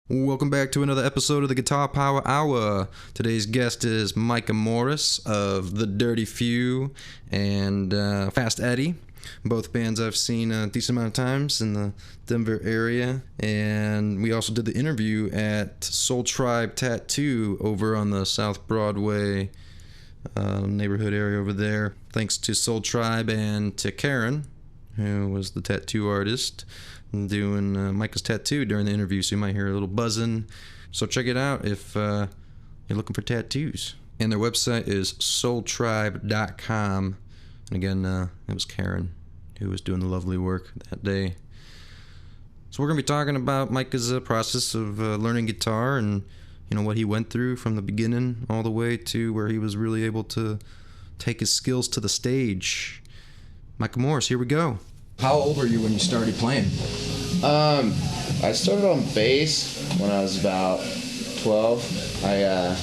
Welcome back to another episode of the Guitar Power Hour. Today's guest is Micah Morris of The Dirty Few and Fast Eddy. Both bands I've seen a decent amount of times in the Denver area. And we also did the interview at Soul Tribe Tattoo over on the South Broadway neighborhood area over there. Thanks to Soul Tribe and to Karen, who was the tattoo artist, doing Micah's tattoo during the interview, so you might hear a little buzzing. So check it out if you're looking for tattoos. And their website is soultribe.com. And again, it was Karen who was doing the lovely work that day. So we're going to be talking about Micah's process of learning guitar and what he went through from the beginning all the way to where he was really able to take his skills to the stage. Micah Morris, here we go. How old were you when you started playing? I started on bass when I was about 12. I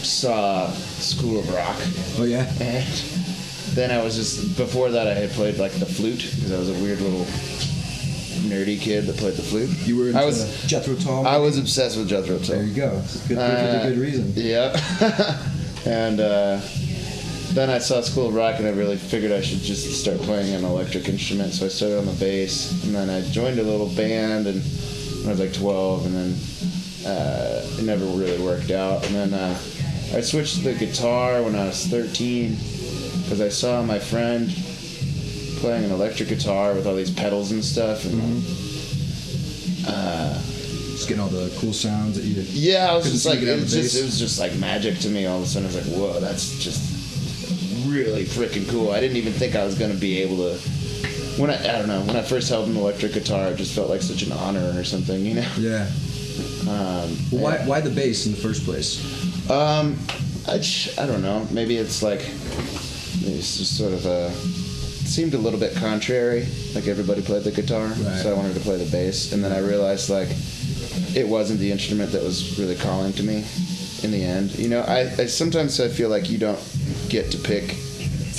saw School of Rock. Oh yeah. And then I was before that I had played like the flute because I was a weird little nerdy kid that played the flute. You were into Jethro Tull? I was obsessed with Jethro Tull. There you go. It's a good reason. Yeah. And then I saw School of Rock and I really figured I should just start playing an electric instrument, so I started on the bass, and then I joined a little band and when I was like 12, and then it never really worked out, and then I switched to the guitar when I was 13 because I saw my friend playing an electric guitar with all these pedals and stuff, and just getting all the cool sounds that you I was just like, it was just like magic to me. All of a sudden I was like, whoa, that's just really freaking cool. I didn't even think I was going to be able to. When I first held an electric guitar, it just felt like such an honor or something, Yeah. Why the bass in the first place? I don't know. Maybe it's just sort of it seemed a little bit contrary. Like everybody played the guitar, right. So I wanted to play the bass, and then I realized it wasn't the instrument that was really calling to me. In the end, I sometimes feel like you don't get to pick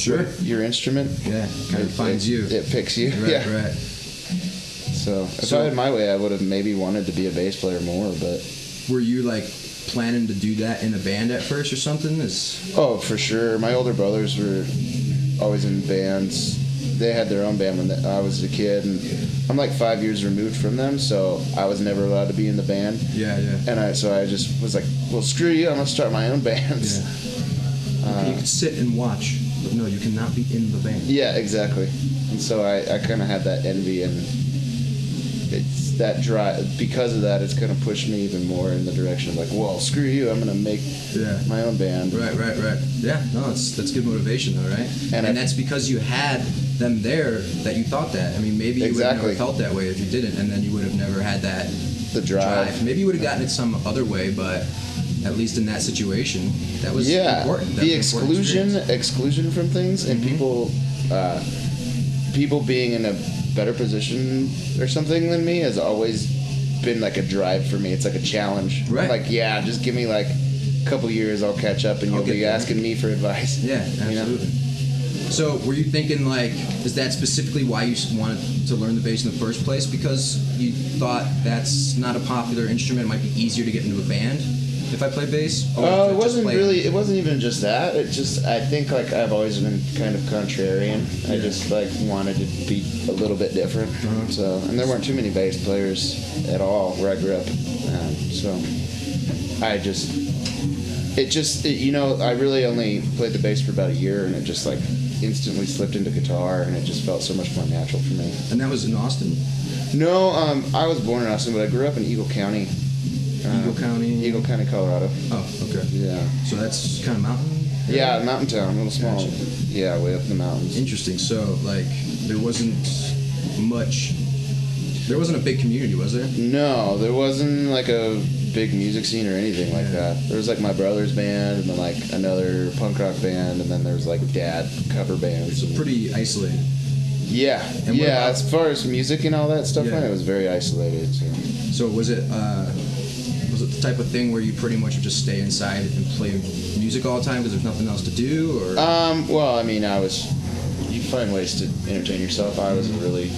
your instrument. Yeah, kind of finds you. It picks you. Right, yeah. Right. So if I had my way, I would have maybe wanted to be a bass player more. But were you planning to do that in a band at first or something? Oh, for sure. My older brothers were always in bands. They had their own band when I was a kid, and I'm 5 years removed from them, so I was never allowed to be in the band. Yeah. And I just was like, well, screw you, I'm gonna start my own bands. Yeah. You could sit and watch, but no, you cannot be in the band. Yeah, exactly. And so I kind of had that envy, and it's that drive. Because of that, it's kind of pushed me even more in the direction of well, screw you, I'm gonna make my own band. Right. Yeah, no, that's good motivation though, right? And that's because you had them there that you thought that. I mean, maybe you would have never felt that way if you didn't, and then you would have never had the drive. Maybe you would have gotten it some other way, but at least in that situation, that was important. The exclusion from things, and people being in a better position or something than me has always been a drive for me. It's like a challenge. Right. Just give me a couple years, I'll catch up, and you'll be asking me for advice. Yeah, absolutely. So were you thinking is that specifically why you wanted to learn the bass in the first place? Because you thought that's not a popular instrument, it might be easier to get into a band if I play bass? It wasn't even just that. I think I've always been kind of contrarian. Yeah. I just wanted to be a little bit different. Uh-huh. And there weren't too many bass players at all where I grew up. I really only played the bass for about a year, and it just instantly slipped into guitar, and it just felt so much more natural for me. And that was in Austin? No, I was born in Austin, but I grew up in Eagle County. Eagle County, Colorado. Oh, okay. Yeah. So that's kind of mountain area? Yeah, mountain town, a little small. Gotcha. Yeah, way up in the mountains. Interesting. So, there wasn't a big community, was there? No, there wasn't a big music scene or anything like that. There was my brother's band, and then another punk rock band, and then there was dad cover bands. So pretty isolated. Yeah, as far as music and all that stuff went, it was very isolated. So was it the type of thing where you pretty much would just stay inside and play music all the time because there's nothing else to do, or? Well, I mean, you find ways to entertain yourself. I wasn't really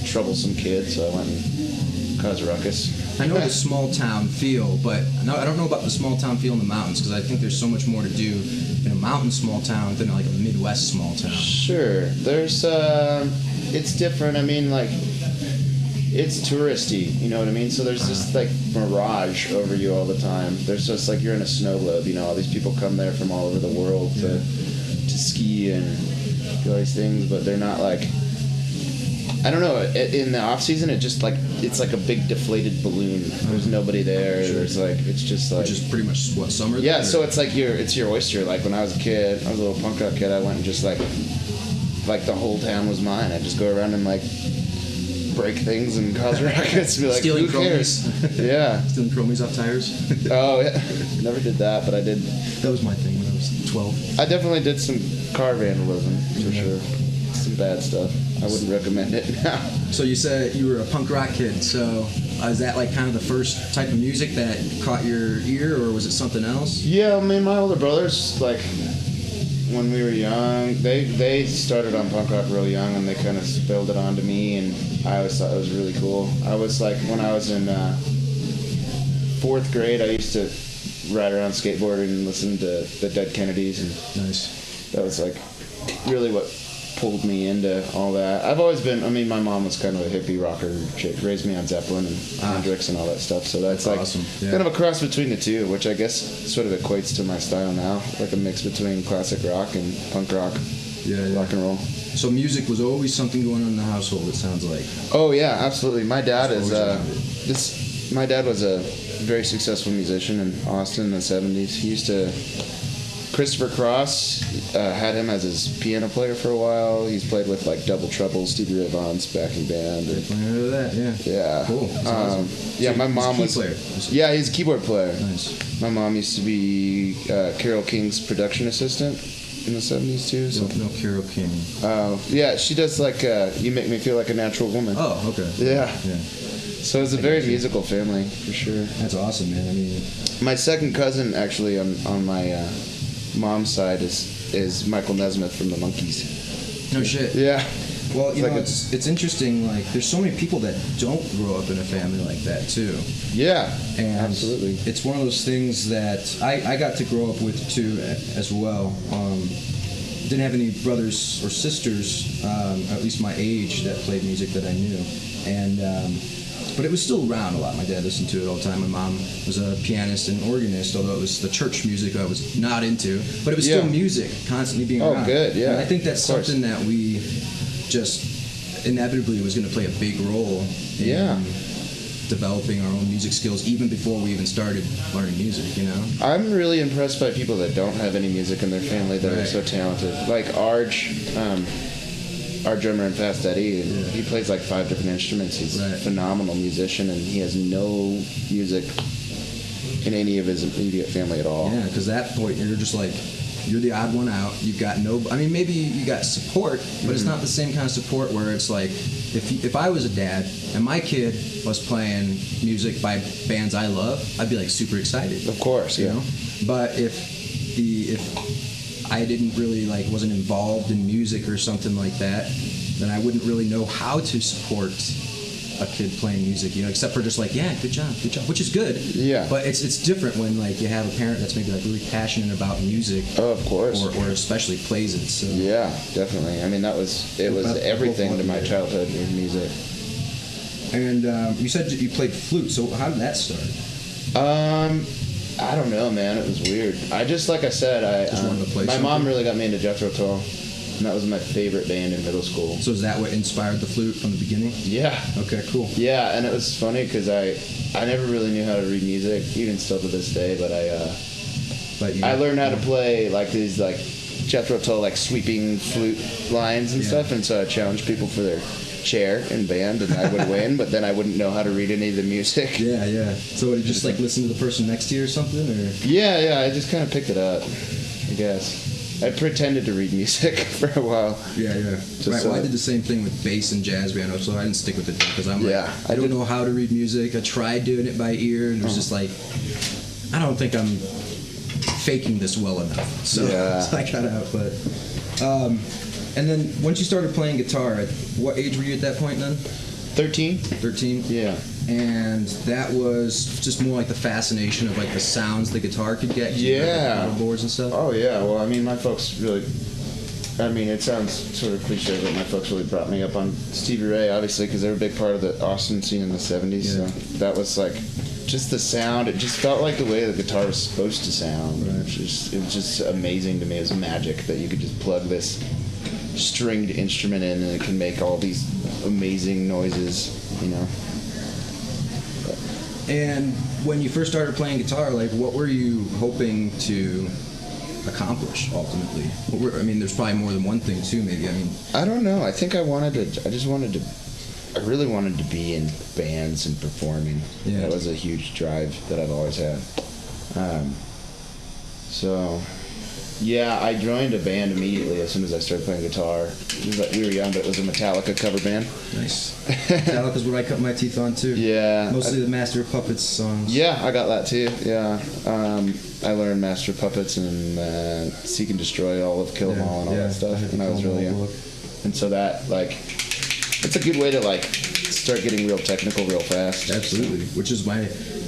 troublesome kid, so I went and caused a ruckus. I know the small town feel, but no, I don't know about the small town feel in the mountains, because I think there's so much more to do in a mountain small town than like a Midwest small town. Sure. There's, it's different. I mean, like, it's touristy, you know what I mean? So there's this, like, mirage over you all the time. There's just, like, you're in a snow globe, you know, all these people come there from all over the world to ski and do all these things, but they're not, like, I don't know, in the off-season, it's like a big deflated balloon. There's nobody there. Sure. There's, like, it's just, like... Which is pretty much, what, summer? Yeah, then, so it's, like, it's your oyster. Like, when I was a kid, I was a little punk rock kid, I went and just, like, the whole town was mine. I'd just go around and, like... break things and cause ruckus and be like, stealing who cares? Yeah. Stealing chromies off tires. Oh, yeah. Never did that, but I did. That was my thing when I was 12. I definitely did some car vandalism, for sure. Some bad stuff. I wouldn't recommend it now. So you said you were a punk rock kid, so is that like kind of the first type of music that caught your ear, or was it something else? Yeah, I mean, my older brothers, like, when we were young, they started on punk rock real young, and they kind of spilled it onto me, and I always thought it was really cool. I was like, when I was in 4th grade, I used to ride around skateboarding and listen to the Dead Kennedys, and Nice. that was like really what pulled me into all that. I've always been, I mean, my mom was kind of a hippie rocker chick, raised me on Zeppelin and Hendrix and all that stuff, so that's like awesome. Yeah. kind of a cross between the two, which I guess sort of equates to my style now, like a mix between classic rock and punk rock, rock and roll. So music was always something going on in the household, it sounds like. Oh yeah, absolutely. My dad It's my dad was a very successful musician in Austin in the 70s. He used to, Christopher Cross had him as his piano player for a while. He's played with like Double Trouble, Stevie Ray Vaughan's backing band. I heard that, yeah. Yeah. Cool. That's awesome. Yeah, so my mom was was. a key player. Yeah, he's a keyboard player. Nice. My mom used to be Carole King's production assistant in the 70s too. So. No Carole King. Yeah, she does like You Make Me Feel Like a Natural Woman. Oh, okay. Yeah. Yeah. So it's a very musical family for sure. That's awesome, man. I mean, my second cousin actually on my mom's side is Michael Nesmith from the Monkees. no shit. Yeah. Well, you It's know, like it's interesting. Like, there's so many people that don't grow up in a family like that too. Yeah. And absolutely. It's one of those things that I got to grow up with too, as well. Didn't have any brothers or sisters, at least my age, that played music that I knew, and but it was still around a lot. My dad listened to it all the time. My mom was a pianist and organist, although it was the church music I was not into, but it was still music, constantly being around. Oh, good, yeah. And I think that's something that we just inevitably was going to play a big role in developing our own music skills even before we even started learning music, you know? I'm really impressed by people that don't have any music in their family that are so talented. Like Arj, our drummer in Fast Eddy, and he plays like 5 different instruments. He's a phenomenal musician, and he has no music in any of his immediate family at all. Yeah, because at that point you're just like, you're the odd one out. You've got no, I mean, maybe you got support, but it's not the same kind of support where it's like, if I was a dad and my kid was playing music by bands I love, I'd be like super excited. Of course, you know. But if I didn't really wasn't involved in music or something like that, then I wouldn't really know how to support a kid playing music, you know, except for just good job, which is good. Yeah. But it's different when you have a parent that's maybe really passionate about music. Oh, of course. Or especially plays it. So. Yeah, definitely. I mean, it was everything to my childhood with music. And you said you played flute, so how did that start? I don't know, man. It was weird. I just, like I said, my mom really got me into Jethro Tull, and that was my favorite band in middle school. So is that what inspired the flute from the beginning? Yeah. Okay, cool. Yeah, and it was funny because I never really knew how to read music, even still to this day, but I learned how to play these Jethro Tull sweeping flute lines and stuff, and so I challenged people for their chair in band, and I would win, but then I wouldn't know how to read any of the music. Yeah. So you just listen to the person next to you or something, or? Yeah. I just kind of picked it up, I guess. I pretended to read music for a while. Yeah. Right. Well, I did the same thing with bass and jazz band, so I didn't stick with it because I'm I don't know how to read music. I tried doing it by ear, and it was just I don't think I'm faking this well enough. So I got out, but. And then once you started playing guitar, at what age were you at that point then? 13. 13? Yeah. And that was just more like the fascination of like the sounds the guitar could get. Yeah. Like, boards and stuff. Oh yeah. Well, I mean, my folks really. I mean, it sounds sort of cliche, but my folks really brought me up on Stevie Ray, obviously, because they were a big part of the Austin scene in the 70s. Yeah. So that was like, just the sound. It just felt like the way the guitar was supposed to sound. Right. It was just amazing to me. It was magic that you could just plug this stringed instrument in and it can make all these amazing noises, you know. And when you first started playing guitar, like, what were you hoping to accomplish ultimately? I mean, there's probably more than one thing too, maybe. I mean, I don't know. I think I really wanted to be in bands and performing. Yeah. That was a huge drive that I've always had. So, yeah, I joined a band immediately as soon as I started playing guitar. It was like, we were young, but it was a Metallica cover band. nice. Metallica's what I cut my teeth on too. Yeah. Mostly the Master of Puppets songs. Yeah, I got that too. Yeah. I learned Master of Puppets and Seek and Destroy, all of Kill 'Em All and all that stuff when I was really young. And so that, like, it's a good way to, like, start getting real technical real fast. Absolutely. Which is my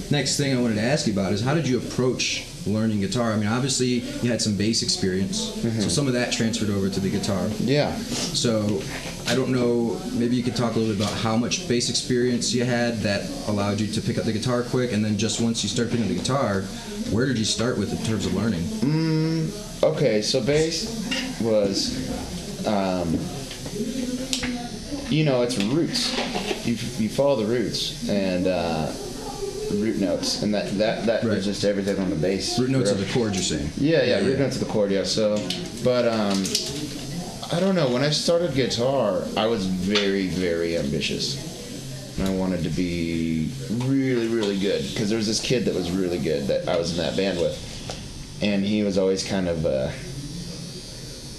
next thing I wanted to ask you about is how did you approach learning guitar? I mean, obviously you had some bass experience, so some of that transferred over to the guitar. Yeah. So I don't know, maybe you could talk a little bit about how much bass experience you had that allowed you to pick up the guitar quick, and then just once you start picking up the guitar, where did you start with in terms of learning? Okay, so bass was, you know, it's roots. You follow the roots and root notes, and that Right. was just everything on the bass. Root notes of the chords, you're saying? Yeah, root notes of the chord, yeah. So, but I don't know. When I started guitar, I was very, very ambitious. And I wanted to be really, really good because there was this kid that was really good that I was in that band with, and he was always kind of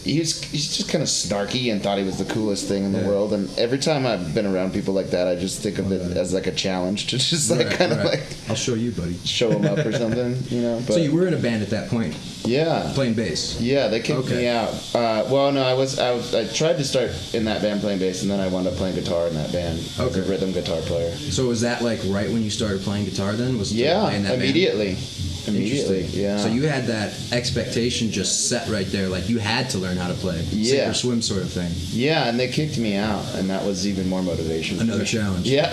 he's just kind of snarky and thought he was the coolest thing in the world. And every time I've been around people like that, I just think of it as like a challenge to just like kind of like I'll show you, buddy. show them up or something, you know. But So you were in a band at that point, yeah, playing bass. yeah, they kicked me out. Well, no, I tried to start in that band playing bass, and then I wound up playing guitar in that band as a rhythm guitar player. So was that like right when you started playing guitar then? Was Yeah, playing that immediately. band? Immediately, Interesting. yeah. So you had that expectation just set right there, like you had to learn how to play. Sink Yeah. or swim sort of thing. Yeah, and they kicked me out, and that was even more motivation. for Another me. challenge. Yeah.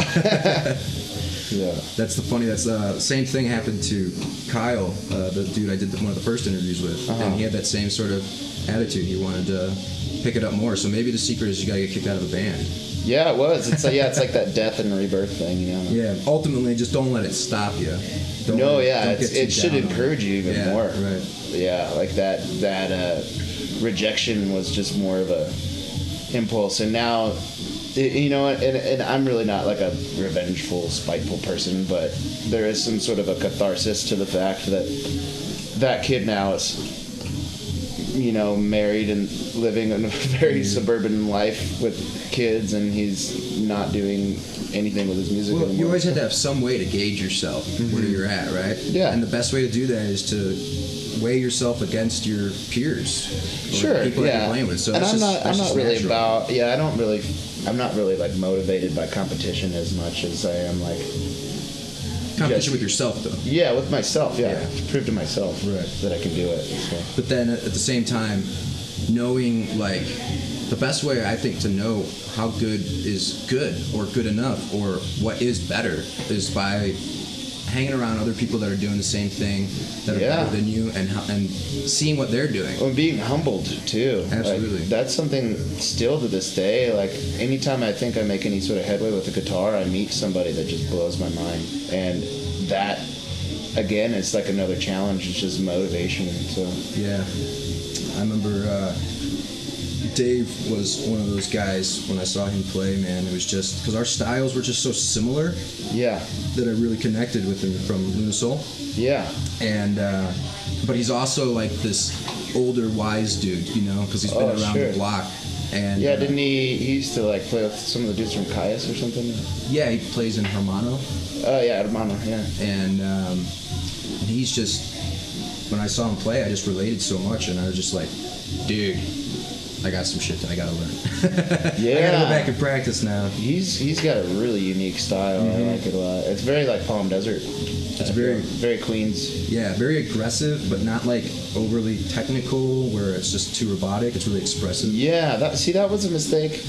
Yeah. That's the funny. That's the same thing happened to Kyle, the dude I did one of the first interviews with, and he had that same sort of attitude. He wanted to pick it up more. So maybe the secret is you gotta get kicked out of a band. Yeah, it was. It's like, it's like that death and rebirth thing, you know. Yeah. Ultimately, just don't let it stop you. Don't it should encourage you even more. Right. Yeah, like that rejection was just more of a impulse, and now, you know, and I'm really not like a revengeful, spiteful person, but there is some sort of a catharsis to the fact that that kid now is, you know, married and living in a very suburban life with kids, and he's not doing anything with his music anymore. You always had to have some way to gauge yourself where you're at, right? Yeah. And the best way to do that is to weigh yourself against your peers. Or Sure. people that Yeah. you're playing with. So and that's I'm just not really natural. about. Yeah, I'm not really like motivated by competition as much as I am like. Competition with yourself, though. Yeah, with myself. Yeah, Yeah. to prove to myself that I can do it. So. But then at the same time, knowing, like, the best way I think to know how good is good or good enough or what is better is by hanging around other people that are doing the same thing, that are better than you, and seeing what they're doing. Well, being humbled too. Absolutely. Like, that's something still to this day. Like anytime I think I make any sort of headway with the guitar, I meet somebody that just blows my mind, and that again, it's like another challenge. It's just motivation. So Yeah. I remember Dave was one of those guys when I saw him play, man. It was just because our styles were just so similar yeah, that I really connected with him from Luna Soul. yeah. And but he's also like this older, wise dude, you know, because he's been around the block. And Yeah, didn't he used to like play with some of the dudes from Caius or something? yeah, he plays in Hermano, Oh yeah, Hermano, yeah. and he's just, when I saw him play, I just related so much, and I was just like, dude, I got some shit that I gotta learn. Yeah. I gotta go back and practice now. He's got a really unique style. I like it a lot. It's very like Palm Desert. It's very Queens. Yeah, very aggressive, but not like overly technical where it's just too robotic. It's really expressive. Yeah, that was a mistake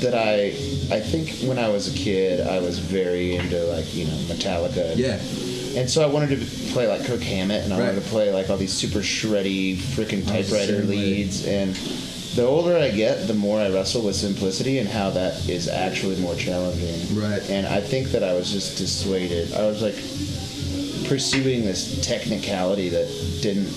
that I think when I was a kid I was very into like, Metallica. Yeah. And so I wanted to play like Kirk Hammett, and I wanted to play like all these super shreddy freaking typewriter leads. And the older I get, the more I wrestle with simplicity and how that is actually more challenging. Right. And I think that I was just dissuaded. I was like pursuing this technicality that didn't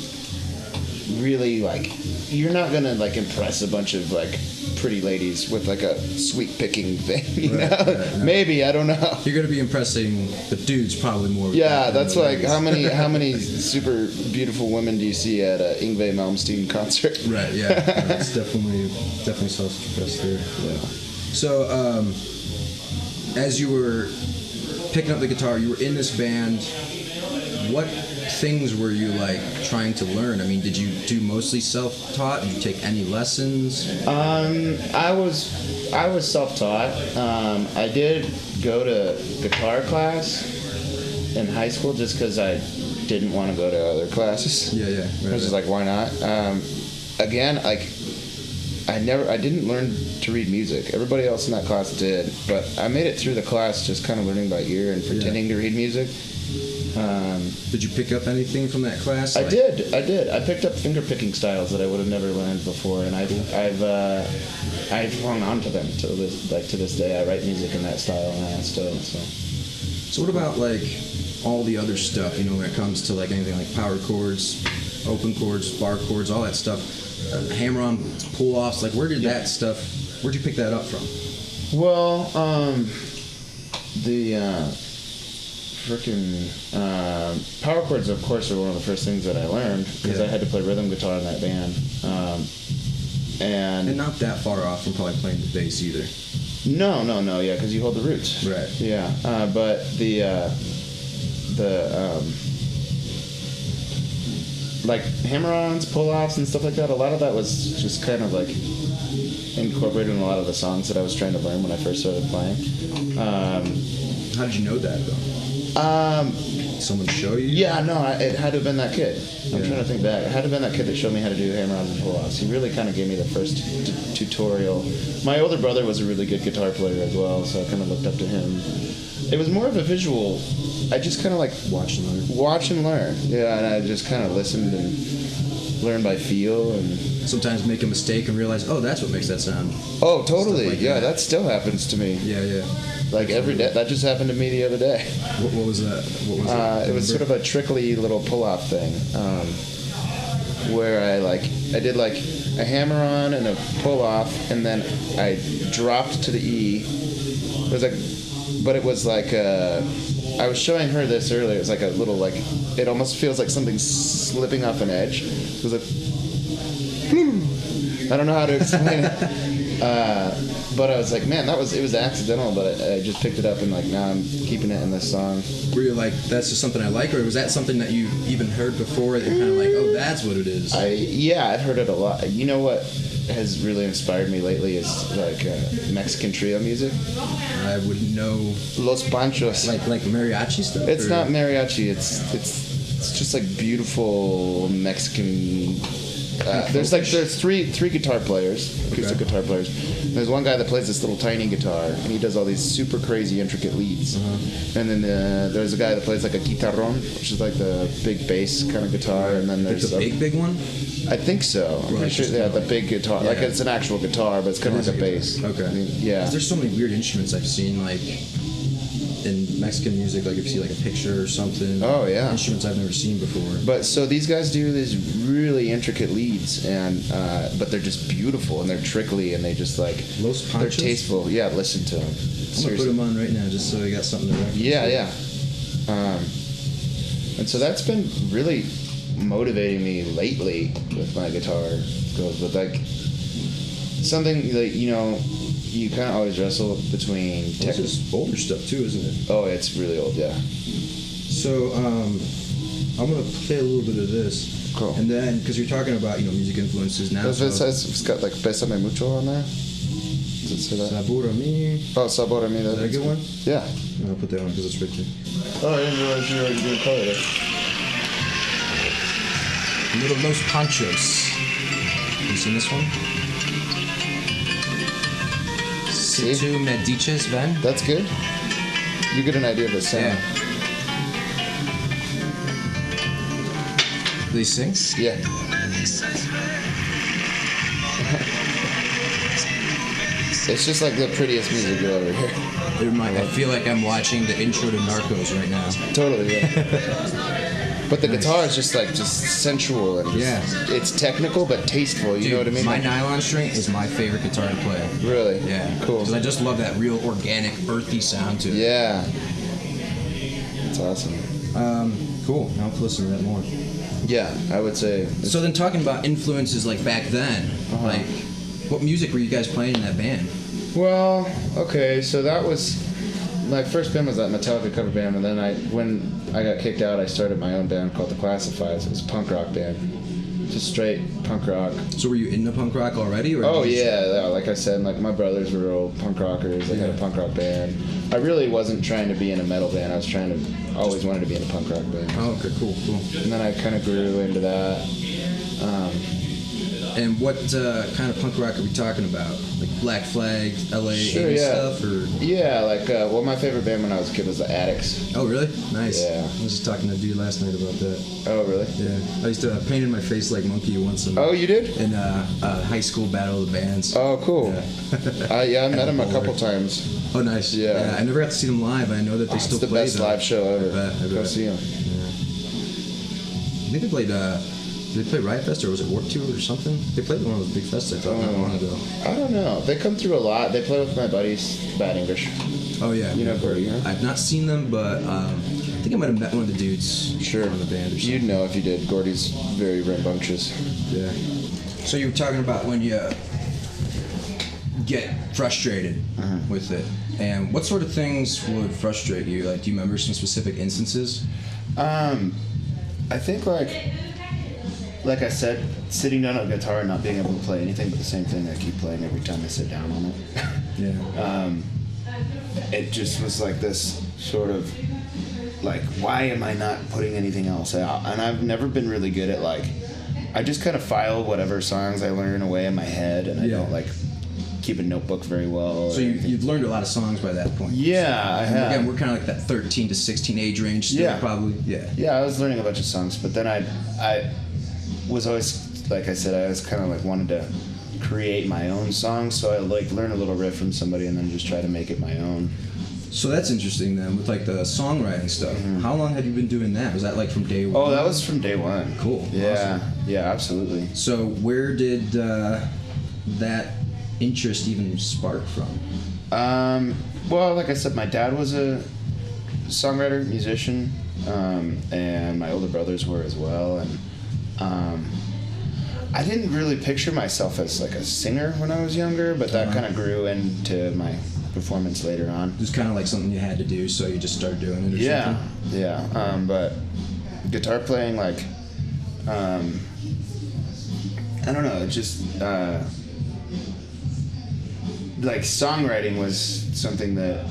really like. You're not gonna like impress a bunch of like pretty ladies with like a sweet picking thing, you know? Right, no. Maybe, I don't know. You're gonna be impressing the dudes probably more. Yeah, that's like how many super beautiful women do you see at a Yngwie Malmsteen concert? Right. Yeah. No, it's definitely self-expressed there. Yeah. So, as you were picking up the guitar, you were in this band. What things were you like trying to learn? I mean, did you do mostly self-taught? Did you take any lessons? I was self-taught. I did go to guitar class in high school just because I didn't want to go to other classes. Yeah. Right, I was just like, why not? Again, like I didn't learn to read music. Everybody else in that class did, but I made it through the class just kind of learning by ear and pretending to read music. Did you pick up anything from that class? I did. I picked up finger picking styles that I would have never learned before, and I've hung on to them to this day. I write music in that style now still. So what about like all the other stuff? When it comes to like anything like power chords, open chords, bar chords, all that stuff, hammer-on pull-offs. Like where'd you pick that up from? Well, the freaking power chords, of course, are one of the first things that I learned because I had to play rhythm guitar in that band, and not that far off from probably playing the bass either. No, yeah, because you hold the roots. Right. Yeah, but the like hammer-ons, pull-offs, and stuff like that. A lot of that was just kind of like incorporated in a lot of the songs that I was trying to learn when I first started playing. How did you know that though? Someone show you? Yeah, no, it had to have been that kid. I'm trying to think back. It had to have been that kid that showed me how to do hammer-ons and pull-offs. He really kind of gave me the first tutorial. My older brother was a really good guitar player as well, so I kind of looked up to him. It was more of a visual. I just kind of like watch and learn. Yeah, and I just kind of listened and learned by feel, and sometimes make a mistake and realize, oh, that's what makes that sound. Oh, totally. Like that still happens to me. Yeah. Like every day. That just happened to me the other day. What was that? It was sort of a trickly little pull-off thing, where I did like a hammer-on and a pull-off, and then I dropped to the E. It was like I was showing her this earlier. It was like a little like, it almost feels like something's slipping off an edge. It was like, I don't know how to explain it. But I was like, man, it was accidental, but I just picked it up and like now I'm keeping it in this song. Were you like, that's just something I like, or was that something that you even heard before that you're kind of like, oh, that's what it is? I've heard it a lot. You know what has really inspired me lately is like Mexican trio music. I would know. Los Panchos. Like mariachi stuff? It's not mariachi. It's just like beautiful Mexican. There's three guitar players, acoustic guitar players. There's one guy that plays this little tiny guitar, and he does all these super crazy intricate leads. And then there's a guy that plays like a guitarrón, which is like the big bass kind of guitar. And then there's the big one. I think so. I'm pretty sure. Yeah, the big guitar. Yeah. Like it's an actual guitar, but it's kind of like a bass. Okay. Yeah. There's so many weird instruments I've seen, like in Mexican music, like if you see like a picture or something. Oh yeah. Instruments I've never seen before. But so these guys do these really intricate leads, and but they're just beautiful and they're trickly and they just like Los Panchos? They're tasteful. Yeah, listen to them. I'm gonna put them on right now just so we got something to reference. Yeah. And so that's been really motivating me lately with my guitar skills, but like something like you kind of always wrestle between. This is older stuff too, isn't it? Oh, it's really old, yeah. So I'm gonna play a little bit of this. Cool. And then, because you're talking about, music influences now. It's got like Bésame Mucho on there. Does it say that? Sabor a mi. Oh, Sabor a mi. Is that a good one? Yeah. I'll put that one because it's Richard. Oh, I didn't realize you were already doing color there. Little Los Panchos. You seen this one? Si tu me dices ven. That's good. You get an idea of the sound. Yeah. They sing? Yeah. It's just like the prettiest music you'll ever hear. I feel like I'm watching the intro to Narcos right now. Totally, yeah. But the guitar is just sensual and it's technical but tasteful. You know what I mean? My nylon string is my favorite guitar to play. Really? Yeah. Cool. Because I just love that real organic, earthy sound to it. Yeah. That's awesome. Cool. Now I'll listen to that more. Yeah, I would say. So then, talking about influences like back then, like what music were you guys playing in that band? Well, okay, so that was my first band was that Metallica cover band, and then when I got kicked out, I started my own band called the Classifieds. It was a punk rock band, just straight punk rock. So were you into punk rock already? Or Like I said, like my brothers were old punk rockers. They had a punk rock band. I really wasn't trying to be in a metal band. I was always wanted to be in a punk rock band. Oh, okay, cool. And then I kind of grew into that. And what kind of punk rock are we talking about? Like Black Flag, LA, stuff? Or? Yeah, my favorite band when I was a kid was the Addicts. Oh, really? Nice. Yeah. I was just talking to a dude last night about that. Oh, really? Yeah. I used to painted my face like Monkey once. Oh, you did? In high school battle of the bands. Oh, cool. Yeah, I met him a couple times. Oh, nice. Yeah. I never got to see them live. I know that they still play. It's the best live show ever. I bet. Go see them. Yeah. I think they played... Did they play Riot Fest or was it Warped Tour or something? They played one of those big fests I thought not long ago. I don't know. They come through a lot. They play with my buddies, Bad English. Oh yeah. You know Gordy, huh? I've not seen them, but I think I might have met one of the dudes. Sure. On the band or something. You'd know if you did. Gordy's very rambunctious. Yeah. So you were talking about when you get frustrated with it, and what sort of things would frustrate you? Like, do you remember some specific instances? I think like I said, sitting down on a guitar and not being able to play anything but the same thing I keep playing every time I sit down on it. Yeah. It just was like this sort of why am I not putting anything else out? And I've never been really good at I just kind of file whatever songs I learn away in my head, and I don't keep a notebook very well. So you've learned a lot of songs by that point. Yeah, I have. Again, we're kind of like that 13 to 16 age range still, probably. Yeah. Yeah, I was learning a bunch of songs, but then I was always, like I said, I was kind of wanted to create my own songs, so I learn a little riff from somebody and then just try to make it my own. So that's interesting then, with the songwriting stuff. Mm-hmm. How long had you been doing that? Was that from day one? Oh, that was from day one. Cool. Yeah, awesome. Yeah, absolutely. So where did that interest even spark from? Well, like I said, my dad was a songwriter, musician, and my older brothers were as well, and I didn't really picture myself as a singer when I was younger, but that kind of grew into my performance later on. It was kind of something you had to do, so you just started doing it or something? Yeah. But guitar playing, I don't know, it just, songwriting was something that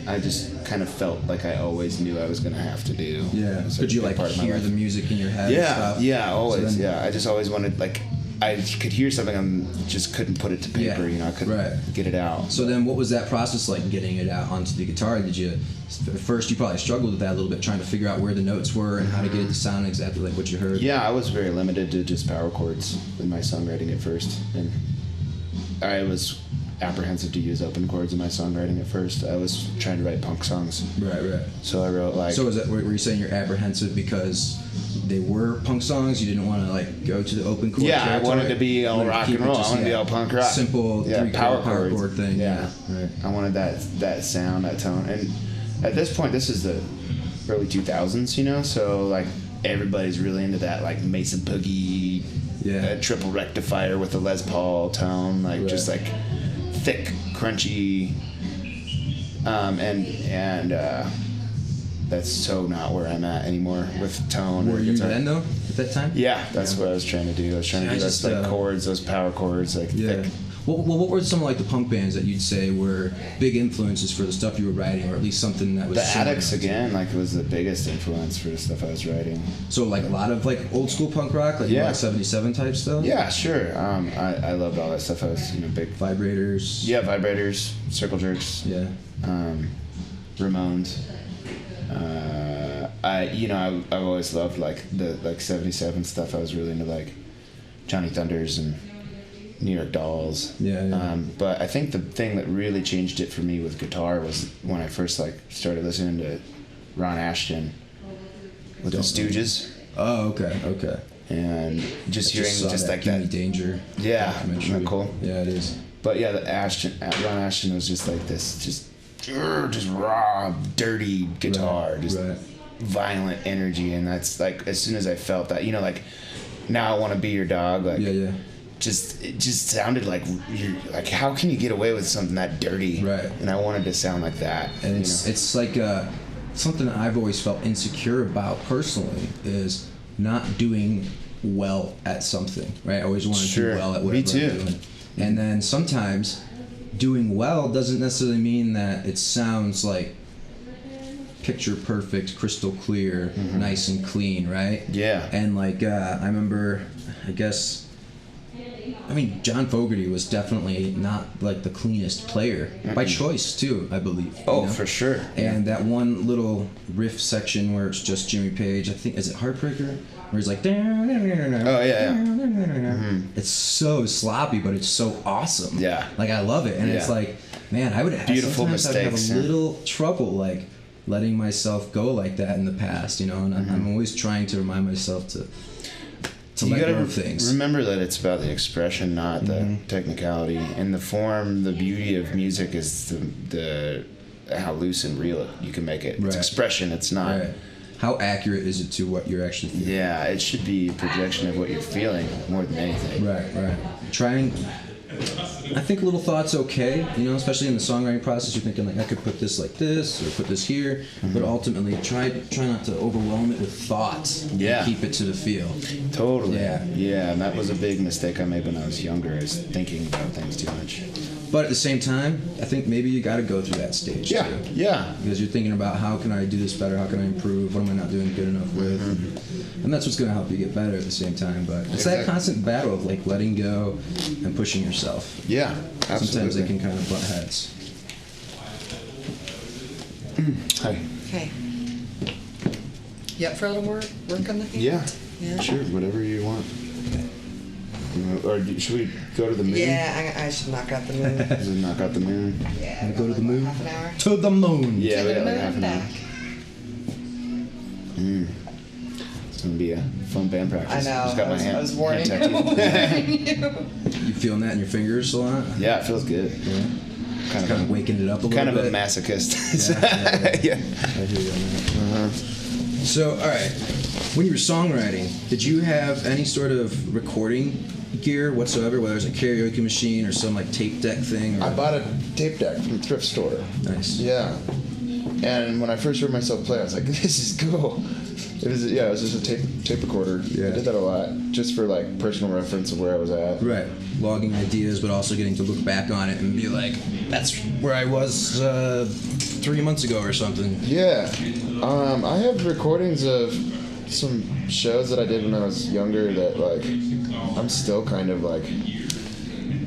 I just kind of felt like I always knew I was going to have to do. Yeah. Could you hear the music in your head? Yeah, and stuff? Yeah, always. So I just always wanted I could hear something and just couldn't put it to paper. I couldn't get it out. So then, what was that process like, getting it out onto the guitar? Did you at first you probably struggled with that a little bit, trying to figure out where the notes were and how to get it to sound exactly like what you heard? Yeah, I was very limited to just power chords in my songwriting at first, and I was apprehensive to use open chords in my songwriting at first. I was trying to write punk songs. Right. So I wrote So were you saying you're apprehensive because they were punk songs? You didn't want to go to the open chord? Yeah, I wanted to be all rock and roll. I wanted to be all punk rock. Simple power chord thing. Yeah. Right. I wanted that sound, that tone. And at this point, this is the early 2000s, so everybody's really into that Mason Boogie, triple rectifier with a Les Paul tone, just thick, crunchy, and that's so not where I'm at anymore with tone. Were you then though at that time? Yeah, that's what I was trying to do. I was trying to do those like chords, those power chords, like thick. Well, what were some of like the punk bands that you'd say were big influences for the stuff you were writing, or at least something that was The Addicts again, like was the biggest influence for the stuff I was writing. So like a lot of like old school punk rock, like like 77 type stuff. Yeah, sure. I loved all that stuff. I was big Vibrators. Yeah, Vibrators, Circle Jerks. Yeah. Ramones. I've always loved like the 77 stuff. I was really into like Johnny Thunders and New York Dolls. Yeah. But I think the thing that really changed it for me with guitar was when I first like started listening to Ron Ashton with the Stooges. Oh, okay. And just hearing like Give Me that Danger. Yeah, isn't that cool? Yeah, it is. But yeah, Ron Ashton was just like this, just raw, dirty guitar, violent energy, and that's like as soon as I felt that, like Now I Want to Be Your Dog, like yeah. It just sounded like you're like, how can you get away with something that dirty? Right. And I wanted to sound like that. And it's like something I've always felt insecure about personally is not doing well at something. Right. I always wanted to do well at whatever I'm doing. And then sometimes doing well doesn't necessarily mean that it sounds like picture perfect, crystal clear, nice and clean, right? Yeah. And like I remember, John Fogerty was definitely not like the cleanest player by choice too, I believe. Oh, for sure. And that one little riff section where it's just Jimmy Page, I think, is it Heartbreaker? Where he's like, oh yeah. It's so sloppy, but it's so awesome. Yeah. Like I love it, and it's like, man, I would have a little trouble like letting myself go like that in the past, and I'm always trying to remind myself to let go of things. Remember that it's about the expression, not the technicality. And the form, the beauty of music is the how loose and real you can make it. It's expression. It's not. Right. How accurate is it to what you're actually feeling? Yeah, it should be a projection of what you're feeling more than anything. Right. I think a little thought's okay, especially in the songwriting process. You're thinking like, I could put this like this or put this here, but ultimately try not to overwhelm it with thoughts. Yeah. And keep it to the feel. Totally. Yeah, and that was a big mistake I made when I was younger, is thinking about things too much. But at the same time, I think maybe you got to go through that stage. Yeah. Too. Yeah. Because you're thinking about how can I do this better? How can I improve? What am I not doing good enough with? And that's what's going to help you get better at the same time. But it's that constant battle of like letting go and pushing yourself. Yeah, absolutely. Sometimes they can kind of butt heads. Hi. Okay. You up for a little more work on the thing? Yeah. Sure, whatever you want. Or should we go to the moon? Yeah, I should knock out the moon. Should we knock out the moon? Yeah. Go to the moon? Half an hour. To the moon. Yeah, we To the got like moon half an hour. back. It's gonna be a fun band practice. I know. Just got my hand, I was warning hand you. You feeling that in your fingers a lot? Yeah, it feels good. Yeah. Kind of waking it up a little bit. Kind of a masochist. Yeah. I hear you on that. So, all right. When you were songwriting, did you have any sort of recording gear whatsoever, whether it's a karaoke machine or some like tape deck thing? Or... I bought a tape deck from a thrift store. Nice. Yeah. And when I first heard myself play, I was like, this is cool. It was just a tape recorder. Yeah. I did that a lot, just for like personal reference of where I was at. Right. Logging ideas, but also getting to look back on it and be like, that's where I was 3 months ago or something. Yeah. I have recordings of some shows that I did when I was younger that like I'm still kind of like,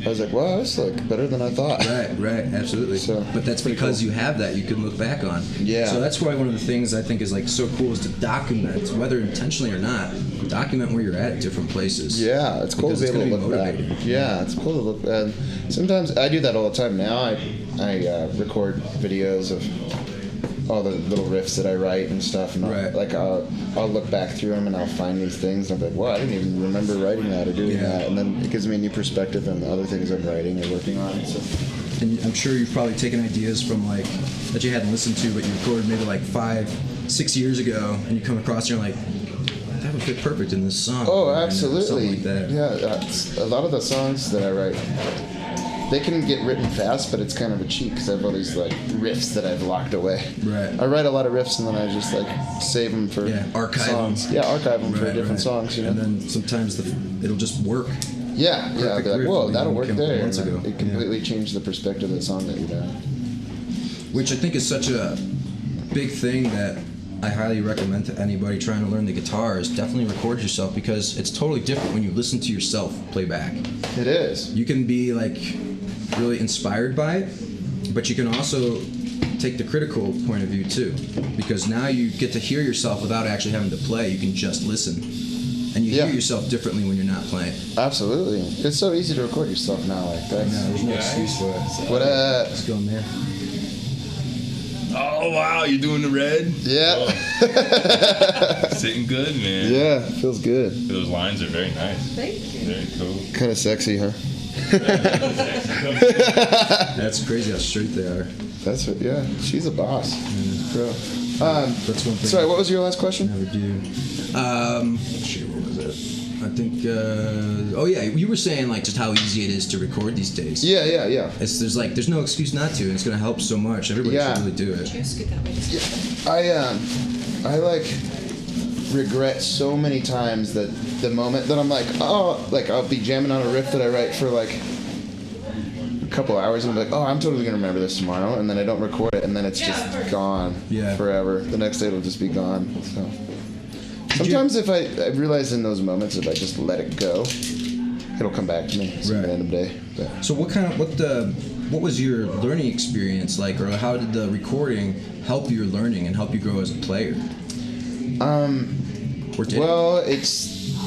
I was like, wow, this is like better than I thought. Right, absolutely. So, but that's because cool. You have that you can look back on. Yeah. So that's why one of the things I think is like so cool is to document, whether intentionally or not, document where you're at different places. Yeah, it's cool to be able to look back. Yeah, it's cool to look back. Sometimes I do that all the time now. I record videos of all the little riffs that I write and stuff, and I'll look back through them and I'll find these things and I'll be like, wow, I didn't even remember writing that or doing that, and then it gives me a new perspective on the other things I'm writing or working on. And I'm sure you've probably taken ideas from like that you hadn't listened to, but you recorded maybe like 5-6 years ago, and you come across and you're like, that would fit perfect in this song. Oh, absolutely. Something like that. Yeah, a lot of the songs that I write they can get written fast, but it's kind of a cheat because I have all these like riffs that I've locked away. Right. I write a lot of riffs and then I just like save them for archive songs. them. Yeah, archive them for different songs. You know? And then sometimes it'll just work. Yeah, I'll be like, whoa, that'll work there. Months ago. It completely changed the perspective of the song that you're doing. Which I think is such a big thing that I highly recommend to anybody trying to learn the guitar is definitely record yourself, because it's totally different when you listen to yourself play back. It is. You can be like really inspired by it, but you can also take the critical point of view too, because now you get to hear yourself without actually having to play. You can just listen, and you hear yourself differently when you're not playing. Absolutely. It's so easy to record yourself now like that. No, there's no excuse for it. What Let's go in there. Oh wow, you're doing the red? Yeah. Sitting good, man. Yeah, feels good. Those lines are very nice. Thank you. Very cool. Kind of sexy, huh? That's crazy how straight they are. That's what. Yeah, she's a boss. Bro. That's one thing. Sorry, what was your last question? Never do. Shit, what was it? I think. You were saying like just how easy it is to record these days. Yeah. There's no excuse not to, and it's gonna help so much. Everybody should really do it. Just get that way. I like regret so many times that the moment that I'm like, I'll be jamming on a riff that I write for like a couple hours and I'm like, I'm totally gonna remember this tomorrow, and then I don't record it, and then it's just gone forever. The next day it'll just be gone. So sometimes if I realize in those moments, if I just let it go, it'll come back to me some random day. But. So what was your learning experience like, or how did the recording help your learning and help you grow as a player?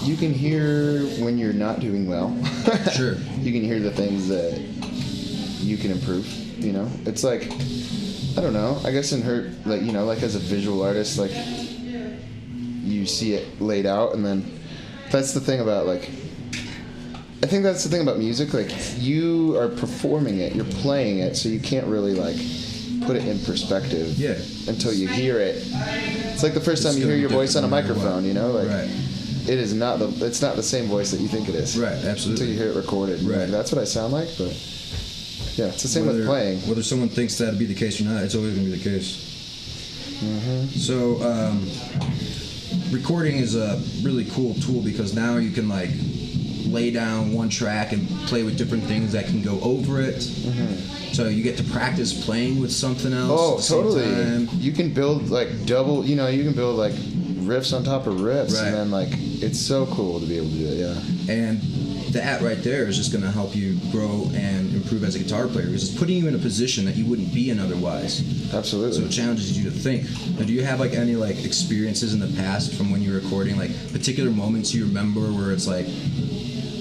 You can hear when you're not doing well. Sure. You can hear the things that you can improve. You know, it's like, I don't know. I guess like as a visual artist, like you see it laid out, and then that's the thing about like. I think that's the thing about music. Like you are performing it, you're playing it, so you can't really like put it in perspective until you hear it. It's like the first time you hear your voice on a microphone, you know, like it's not the same voice that you think it is. Right, absolutely. Until you hear it recorded. Right. Like, that's what I sound like, but yeah, it's the same with playing. Whether someone thinks that'd be the case or not, it's always gonna be the case. Mm-hmm. So recording is a really cool tool, because now you can like lay down one track and play with different things that can go over it. Mm-hmm. So you get to practice playing with something else. Oh, at the totally. Same time. You can build like you can build like riffs on top of riffs, and then like it's so cool to be able to do it. Yeah. And that right there is just going to help you grow and improve as a guitar player, because it's putting you in a position that you wouldn't be in otherwise. Absolutely. So it challenges you to think. Now, do you have like any like experiences in the past from when you're recording, like particular moments you remember where it's like,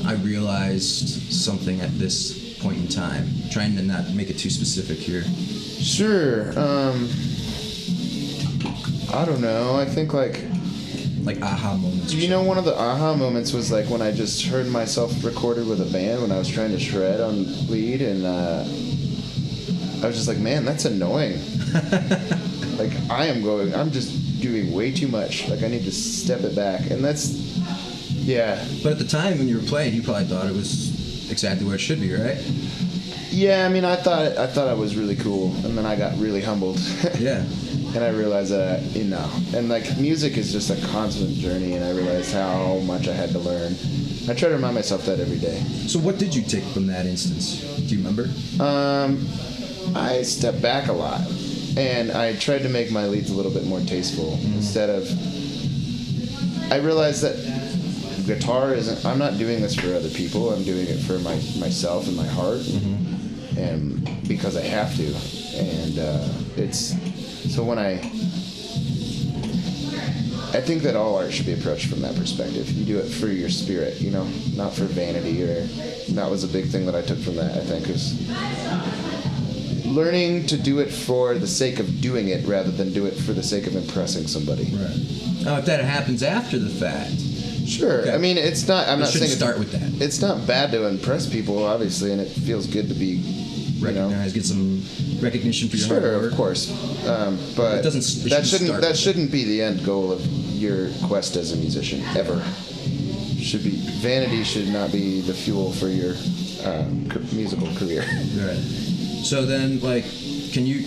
I realized something at this point in time? Trying to not make it too specific here. Sure. I don't know. I think like aha moments. You know, one of the aha moments was like when I just heard myself recorded with a band when I was trying to shred on lead, and I was just like, man, that's annoying. Like I'm just doing way too much. Like I need to step it back, and that's. Yeah. But at the time when you were playing, you probably thought it was exactly where it should be, right? Yeah, I mean, I thought I was really cool, and then I got really humbled. Yeah. And I realized that, and like music is just a constant journey, and I realized how much I had to learn. I try to remind myself that every day. So what did you take from that instance? Do you remember? I stepped back a lot, and I tried to make my leads a little bit more tasteful. Instead of, I realized that guitar isn't. I'm not doing this for other people. I'm doing it for myself and my heart, and because I have to. And it's so when I think that all art should be approached from that perspective. You do it for your spirit, not for vanity. Or that was a big thing that I took from that. I think is learning to do it for the sake of doing it rather than do it for the sake of impressing somebody. Right. Now, if that happens after the fact. Sure. Okay. I mean, it's not. I'm not saying start with that. It's not bad to impress people, obviously, and it feels good to be recognized, get some recognition for your hard work. Sure, of course. But that shouldn't be the end goal of your quest as a musician ever. Vanity should not be the fuel for your musical career. Right. So then, like, can you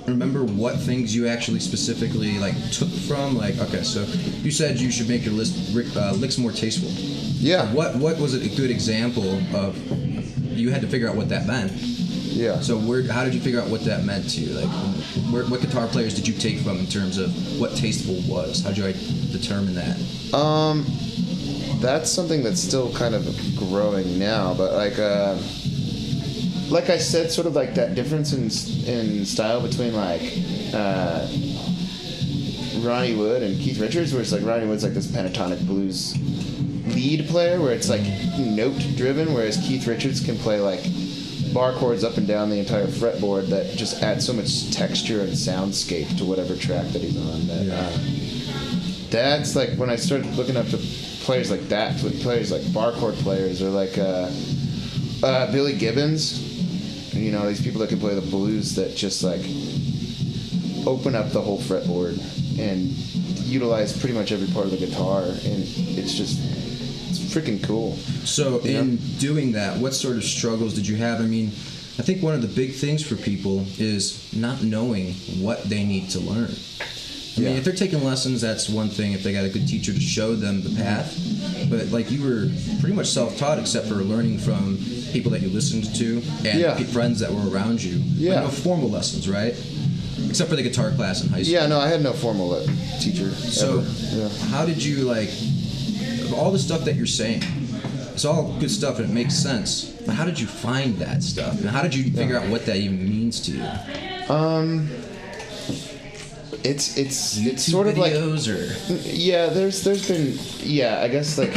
remember what things you actually specifically like took from? Like, okay, so you said you should make your licks more tasteful. Yeah. What was it a good example of? You had to figure out what that meant. Yeah. So how did you figure out what that meant to you? Like, what guitar players did you take from in terms of what tasteful was? How did you determine that? That's something that's still kind of growing now, but like I said, sort of like that difference in style between like Ronnie Wood and Keith Richards, where it's like Ronnie Wood's like this pentatonic blues lead player, where it's like note driven, whereas Keith Richards can play like bar chords up and down the entire fretboard that just add so much texture and soundscape to whatever track that he's on. That's like when I started looking up to players like that, players like bar chord players, or like Billy Gibbons. You know, these people that can play the blues that just like open up the whole fretboard and utilize pretty much every part of the guitar, and it's freaking cool. So in doing that, what sort of struggles did you have? I mean, I think one of the big things for people is not knowing what they need to learn. I mean, if they're taking lessons, that's one thing, if they got a good teacher to show them the path. But like, you were pretty much self-taught, except for learning from people that you listened to and friends that were around you. Yeah. Like, no formal lessons, right? Except for the guitar class in high school. Yeah, no, I had no formal teacher. So how did you, like, all the stuff that you're saying, it's all good stuff and it makes sense, but how did you find that stuff? And how did you figure out what that even means to you? It's YouTube sort of like videos there's been I guess like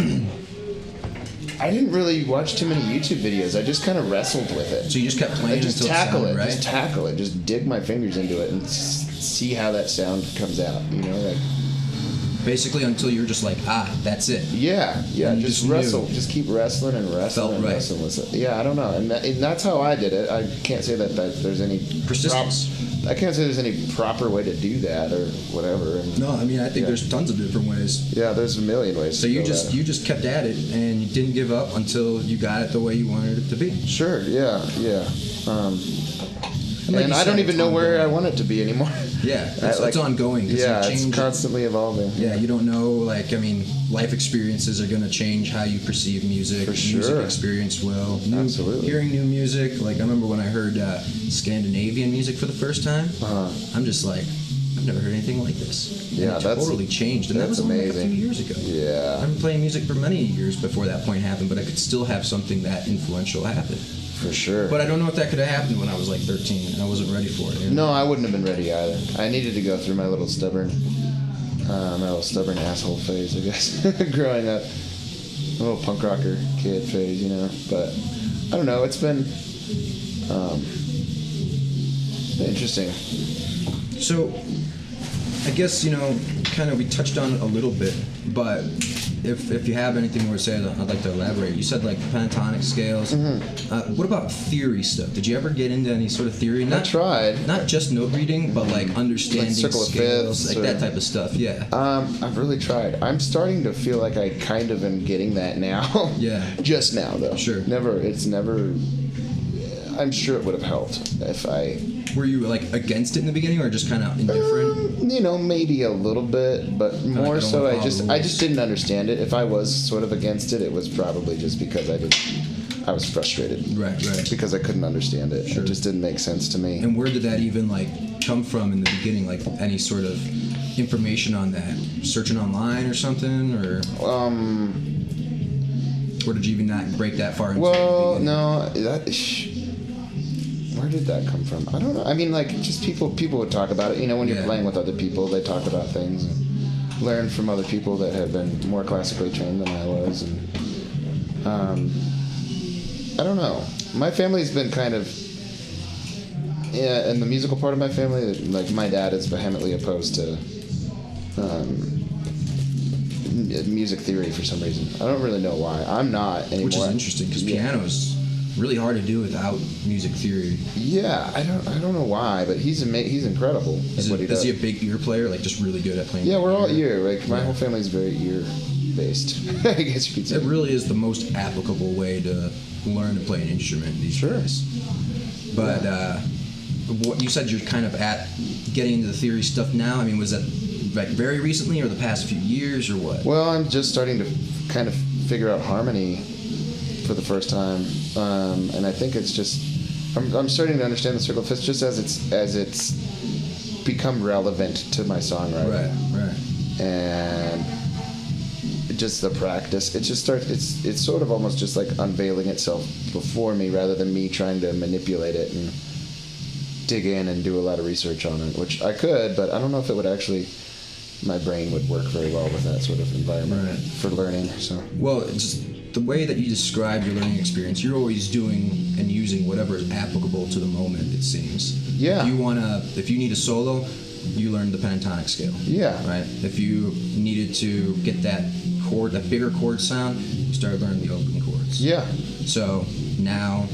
I didn't really watch too many YouTube videos. I just kind of wrestled with it. So you just kept playing just until tackle it sounded, it, right? just tackle it, just dig my fingers into it and see how that sound comes out. You know, like basically until you're just like, that's it. Yeah, And just just wrestle, knew. just keep wrestling and wrestling Felt and right. wrestling with it. Yeah, I don't know, and that's how I did it. I can't say that there's any Persistence. I can't say there's any proper way to do that or whatever. And No, I mean, I think there's tons of different ways. yeah, there's a million ways. So to you go just about it. you just kept at it and you didn't give up until you got it the way you wanted it to be. Sure, yeah. like And you I don't said, even it's know where I ongoing. want it to be anymore. Yeah, it's ongoing. 'Cause Yeah, you it's change it. constantly evolving. Yeah, you don't know, like, I mean, life experiences are going to change how you perceive music. For Music sure. experience will. Absolutely. Hearing new music, like, I remember when I heard Scandinavian music for the first time, I'm just like, I've never heard anything like this. And Yeah, it that's totally changed. And that that's was only like a amazing. few years ago. Yeah. I've been playing music for many years before that point happened, but I could still have something that influential happen. For sure. But I don't know if that could have happened when I was like 13 and I wasn't ready for it. You know? No, I wouldn't have been ready either. I needed to go through my little stubborn asshole phase, I guess, growing up. A little punk rocker kid phase, you know. But I don't know. It's been interesting. So, I guess, you know, kind of we touched on it a little bit, but if you have anything more to say, I'd like to elaborate. You said like pentatonic scales. What about theory stuff? Did you ever get into any sort of theory? I tried. Not just note reading, but like understanding circle of scales, fifths like that type of stuff. Yeah. I've really tried. I'm starting to feel like I kind of am getting that now. Yeah. Just now, though. Sure. It's never. I'm sure it would have helped if I. Were you like against it in the beginning, or just kind of indifferent? You know, maybe a little bit, but more I don't so wanna I follow just the rules. didn't understand it. If I was sort of against it, it was probably just because I was frustrated. Right. Because I couldn't understand it. Sure. It just didn't make sense to me. And where did that even like come from in the beginning? Like any sort of information on that? Searching online or something, or did you even not break that far into Well, the beginning? no, where did that come from? I don't know. I mean, like, just people would talk about it. You know, when you're playing with other people, they talk about things and learn from other people that have been more classically trained than I was. And I don't know. My family's been kind of, in the musical part of my family, like, my dad is vehemently opposed to music theory for some reason. I don't really know why. I'm not anymore. Which is interesting because piano's really hard to do without music theory. Yeah, I don't know why, but he's incredible at what he does. Is he a big ear player, like just really good at playing? Yeah, we're all ear? ear. Like my whole family's very ear. based, I guess you could say. It really is the most applicable way to learn to play an instrument these days. But what you said, you're kind of at getting into the theory stuff now. I mean, was that like very recently, or the past few years, or what? Well, I'm just starting to kind of figure out harmony for the first time, and I think it's just I'm starting to understand the circle of fifths just as it's become relevant to my songwriting. Right. And just the practice, it's sort of almost just like unveiling itself before me rather than me trying to manipulate it and dig in and do a lot of research on it, which I could, but I don't know if it would actually, my brain would work very well with that sort of environment for learning. So well, it's just the way that you describe your learning experience, you're always doing and using whatever is applicable to the moment, it seems. Yeah. If you need a solo, you learn the pentatonic scale. Yeah. Right? If you needed to get that bigger chord sound, you started learning the open chords. Yeah. So now,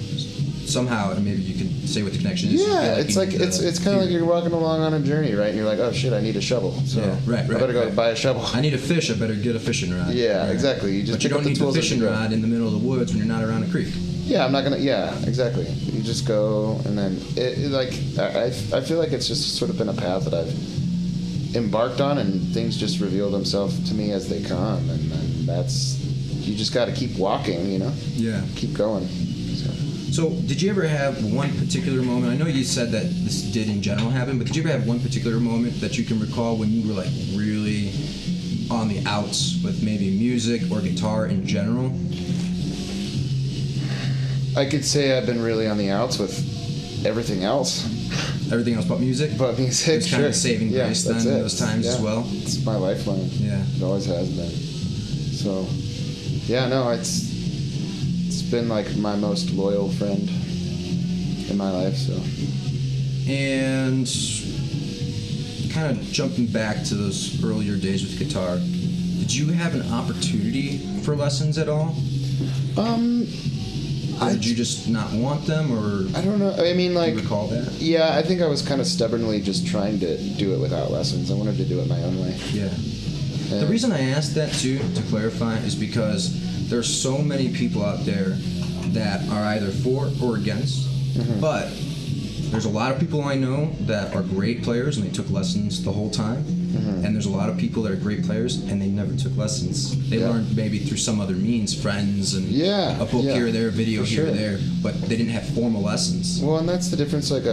somehow, and maybe you can say what the connection is. Yeah, it's kind of like you're walking along on a journey, right? And you're like, oh shit, I need a shovel. So right. I better go buy a shovel. I need a fish. I better get a fishing rod. Yeah, exactly. You just but you don't need the fishing rod in the middle of the woods when you're not around a creek. Yeah, I'm not gonna. Yeah, exactly. You just go, and then I feel like it's just sort of been a path that I've embarked on, and things just reveal themselves to me as they come, and then you just got to keep walking, you know. Yeah. Keep going. So, did you ever have one particular moment? I know you said that this did in general happen, but did you ever have one particular moment that you can recall when you were like really on the outs with maybe music or guitar in general? I could say I've been really on the outs with everything else. Everything else but music? But music, it's kind of saving grace then in those times as well? It's my lifeline. Yeah. It always has been. So, yeah, no, it's been like my most loyal friend in my life, so. And kind of jumping back to those earlier days with guitar, did you have an opportunity for lessons at all? Or did you just not want them, or I don't know. I mean, like, do you recall that? Yeah, I think I was kind of stubbornly just trying to do it without lessons. I wanted to do it my own way. Yeah. The reason I asked that too, to clarify, is because there's so many people out there that are either for or against, but there's a lot of people I know that are great players and they took lessons the whole time, and there's a lot of people that are great players and they never took lessons. They learned maybe through some other means, friends and a book here or there, a video here or there, but they didn't have formal lessons. Well, and that's the difference. Like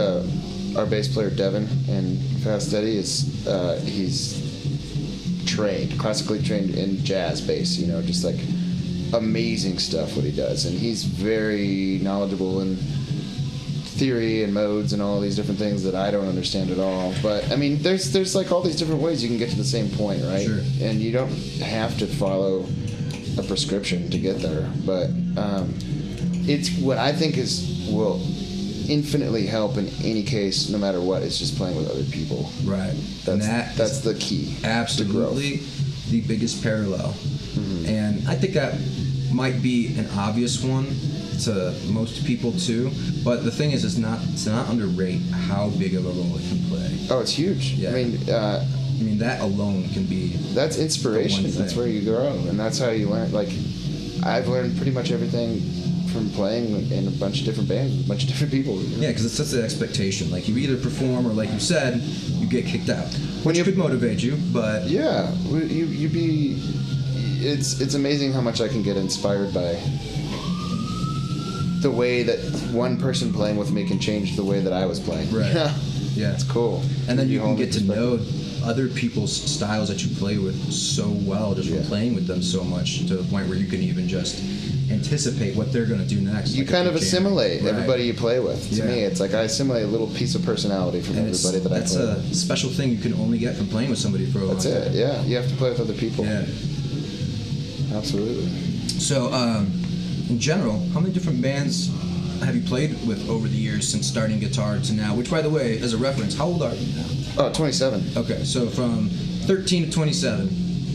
our bass player Devin in Fast Eddy is he's classically trained in jazz bass. You know, just like amazing stuff what he does, and he's very knowledgeable in theory and modes and all these different things that I don't understand at all. But I mean, there's like all these different ways you can get to the same point, right? Sure. And you don't have to follow a prescription to get there. But it's what I think will infinitely help in any case, no matter what. It's just playing with other people. Right. That's the key. Absolutely, the biggest parallel. And I think that might be an obvious one to most people too, but the thing is, it's not underrate how big of a role it can play. Oh, it's huge. Yeah. I mean, that alone can be. That's inspiration. That's where you grow, and that's how you learn. Like, I've learned pretty much everything from playing in a bunch of different bands, with a bunch of different people. You know? Yeah, because it sets the expectation. Like, you either perform or, like you said, you get kicked out, which could motivate you. But yeah, you be. It's amazing how much I can get inspired by the way that one person playing with me can change the way that I was playing. Right. Yeah, it's cool. And then you can get to know other people's styles that you play with so well, just from playing with them so much, to the point where you can even just anticipate what they're going to do next. You kind of assimilate everybody you play with. To me, it's like I assimilate a little piece of personality from everybody that I play with. That's a special thing you can only get from playing with somebody for a long time. That's it, yeah. You have to play with other people. Yeah. Absolutely. So, in general, how many different bands have you played with over the years since starting guitar to now? Which, by the way, as a reference, how old are you now? Oh, 27. Okay, so from 13 to 27,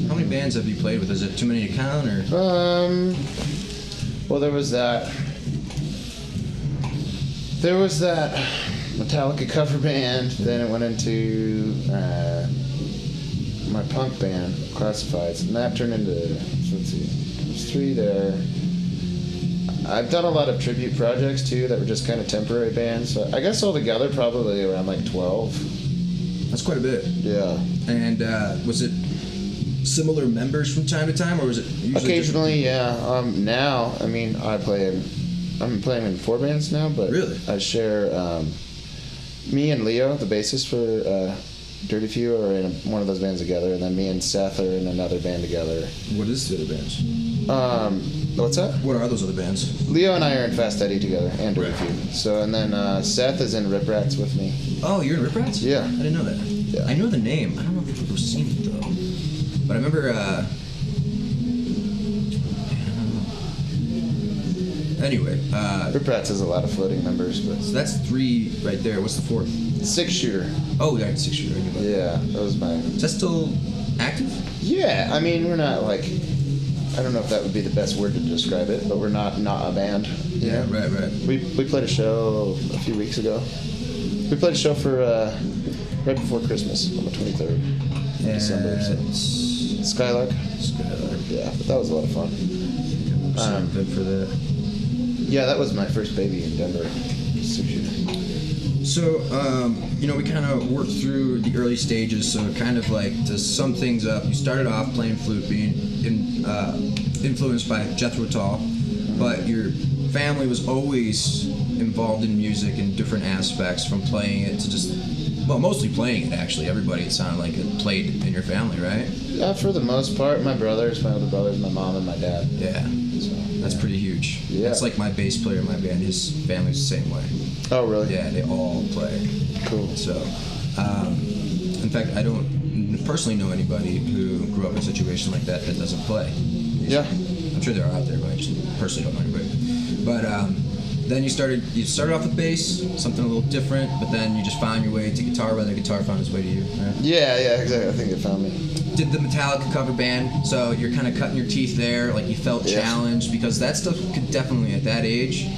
how many bands have you played with? Is it too many to count, or? Well, there was that Metallica cover band. Then it went into my punk band, Classifieds, and that turned into, let's see, there's 3 there. I've done a lot of tribute projects too that were just kind of temporary bands. So I guess altogether probably around like 12. That's quite a bit. Yeah. And was it similar members from time to time, or was it usually occasionally? Yeah. Now, I mean, I'm playing in 4 bands now, but really? I share. Me and Leo, the bassist for Dirty Few, are in one of those bands together, and then me and Seth are in another band together. What is the other bands? What's that? What are those other bands? Leo and I are in Fast Eddy together, and Dirty Few. So, and then Seth is in RipRats with me. Oh, you're in RipRats? Yeah. I didn't know that. Yeah. I know the name. I don't know if I've ever seen it though. But I remember. Anyway, RipRats has a lot of floating members, but so that's 3 right there. What's the 4th? 6-shooter. Oh, yeah, 6-shooter. I knew about that. Yeah, that was my. Is that still active? Yeah, I mean, we're not like. I don't know if that would be the best word to describe it, but we're not a band. Yeah, right. We played a show a few weeks ago. We played a show for right before Christmas on the 23rd of December. So. Skylark. Yeah, but that was a lot of fun. Good for that. Yeah, that was my first baby in Denver. So, we kind of worked through the early stages. So, kind of like to sum things up, you started off playing flute, being influenced by Jethro Tull, but your family was always involved in music in different aspects, from playing it to just, mostly playing it actually. Everybody, it sounded like it played in your family, right? Yeah, for the most part. My brothers, my older brothers, my mom, and my dad. Yeah. That's pretty huge. Yeah. It's like my bass player in my band. His family's the same way. Oh, really? Yeah, they all play. Cool. So, in fact, I don't personally know anybody who grew up in a situation like that doesn't play. Yeah. I'm sure there are out there, but I just personally don't know anybody. But then you started off with bass, something a little different, but then you just found your way to guitar, whether guitar found its way to you. Right? Yeah, exactly. I think it found me. Did the Metallica cover band, so you're kind of cutting your teeth there, like you felt challenged, because that stuff could definitely, at that age,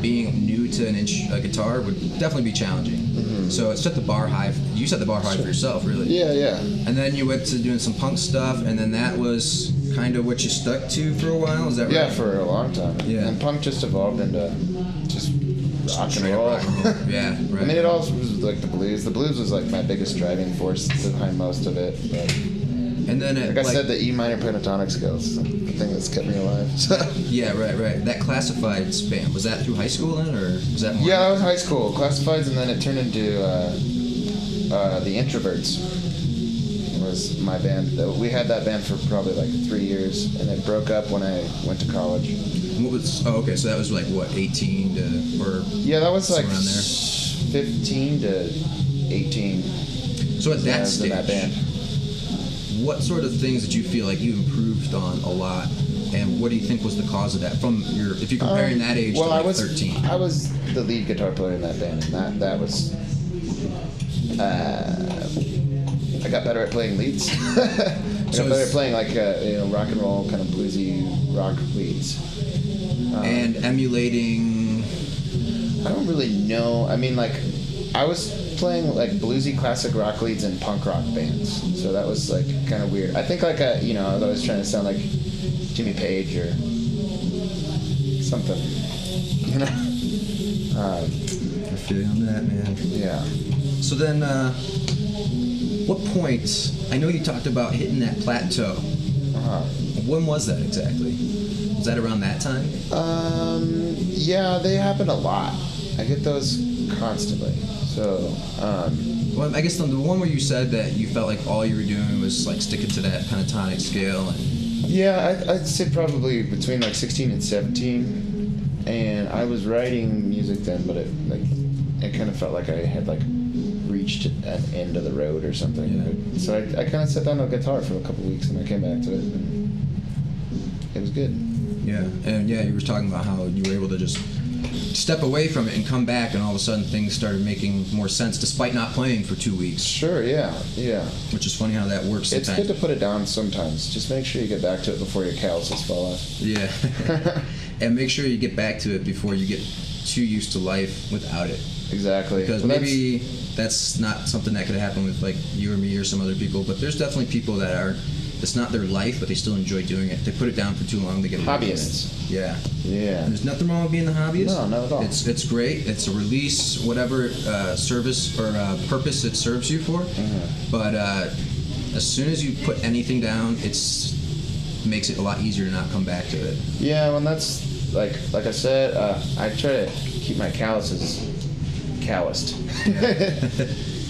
being new to a guitar would definitely be challenging. Mm-hmm. So it set the bar high. You set the bar high for yourself, really. Yeah. And then you went to doing some punk stuff, and then that was kind of what you stuck to for a while, is that right? Yeah, for a long time. Yeah. And punk just evolved into just rock and roll. Yeah, right. I mean, it all was like the blues. The blues was like my biggest driving force behind most of it. But and then like I said, the E minor pentatonic scales is the thing that's kept me alive. Yeah, right. That Classifieds band, was that through high school then, or was that more? Yeah, that was high school. Classifieds, and then it turned into the Introverts. Was my band. We had that band for probably like 3 years, and it broke up when I went to college. Okay, so that was like what, 18 to, or yeah, that was like around there? 15 to 18. So at that stage, in that band. what sort of things did you feel like you improved on a lot, and what do you think was the cause of that? From your, if you're comparing that age to like 13. I was the lead guitar player in that band, and that was. I got better at playing leads. I got better at playing like rock and roll kind of bluesy rock leads. And emulating. I don't really know. I mean, like, I was playing like bluesy classic rock leads in punk rock bands, so that was like kind of weird. I think like I was always trying to sound like Jimmy Page or something. I feel you on that, man. Yeah. So then, what point? I know you talked about hitting that plateau. When was that exactly? Was that around that time? Yeah, they happen a lot. I get those constantly. So, well, I guess the one where you said that you felt like all you were doing was like sticking to that pentatonic scale. And yeah, I'd say probably between like 16 and 17, and I was writing music then, but it kind of felt like I had like reached an end of the road or something. Yeah. So I kind of sat down on a guitar for a couple weeks, and I came back to it, and it was good. Yeah, and you were talking about how you were able to just step away from it and come back, and all of a sudden things started making more sense despite not playing for 2 weeks. Sure, yeah. Which is funny how that works sometimes. It's good to put it down sometimes. Just make sure you get back to it before your calluses fall off. Yeah. And make sure you get back to it before you get too used to life without it. exactly. Because maybe that's not something that could happen with like you or me or some other people, but there's definitely people that are, it's not their life, but they still enjoy doing it. They put it down for too long, they get hobbyists. Yeah. Yeah. There's nothing wrong with being the hobbyist. No, not at all. It's great. It's a release, whatever service or purpose it serves you for. But as soon as you put anything down, makes it a lot easier to not come back to it. Yeah, when that's like I said, I try to keep my calluses calloused. Yeah.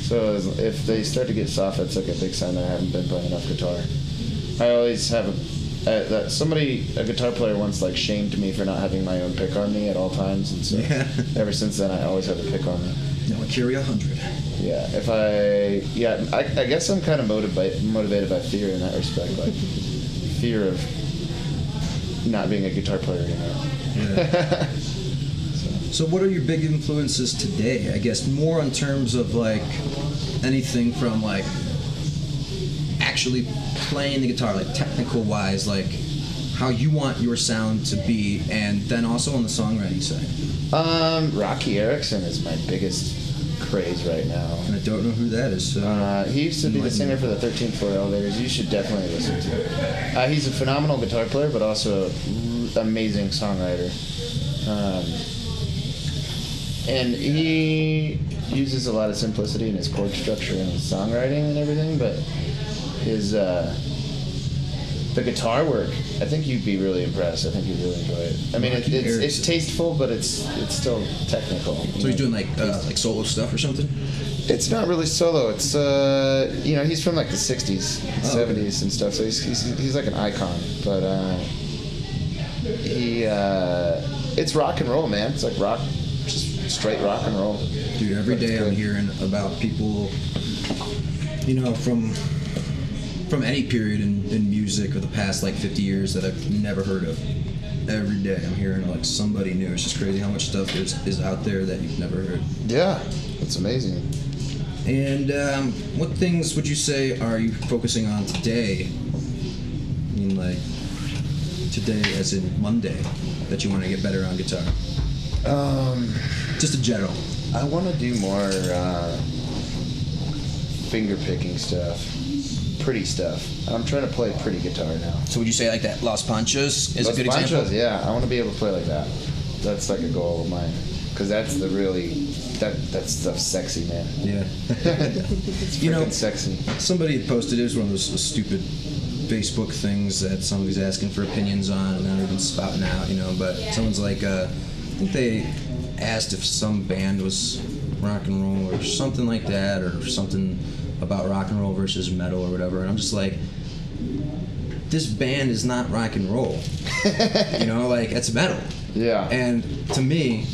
So if they start to get soft, that's like a big sign that I haven't been playing enough guitar. I always have a guitar player once like shamed me for not having my own pick on me at all times, and so ever since then I always have a pick on me. No, I carry 100. Yeah, I guess I'm kind of motivated by fear in that respect, like fear of not being a guitar player anymore. Yeah. So what are your big influences today? I guess more in terms of like anything from like actually playing the guitar, like technical wise, like how you want your sound to be, and then also on the songwriting side. Rocky Erickson is my biggest craze right now. And I don't know who that is. So he used to be the singer for the 13th Floor Elevators. You should definitely listen to him. He's a phenomenal guitar player, but also an amazing songwriter. And he uses a lot of simplicity in his chord structure and his songwriting and everything, but his the guitar work, I think you'd be really impressed. I think you'd really enjoy it. I mean, it's tasteful, but it's still technical. So he's doing like solo stuff or something? It's not really solo. It's he's from like the 60s, 70s and stuff. So he's like an icon, but it's rock and roll, man. It's like rock, just straight rock and roll. Dude, every day I'm hearing about people, from any period in music of the past like 50 years that I've never heard of. Every day I'm hearing like somebody new. It's just crazy how much stuff is out there that you've never heard. Yeah, it's amazing. And what things would you say are you focusing on today? I mean, like today as in Monday, that you want to get better on guitar? Just in general. I want to do more finger picking stuff, pretty stuff. I'm trying to play pretty guitar now. So would you say like that Los Panchos is a good example? Los Panchos, yeah. I want to be able to play like that. That's like a goal of mine, because that's that stuff's sexy, man. Yeah. It's freaking sexy. Somebody had posted, it was one of those stupid Facebook things that somebody's asking for opinions on and not even spouting out, but someone's like, I think they asked if some band was rock and roll or something like that, or something about rock and roll versus metal or whatever, and I'm just like, this band is not rock and roll. Like, it's metal. Yeah. And to me,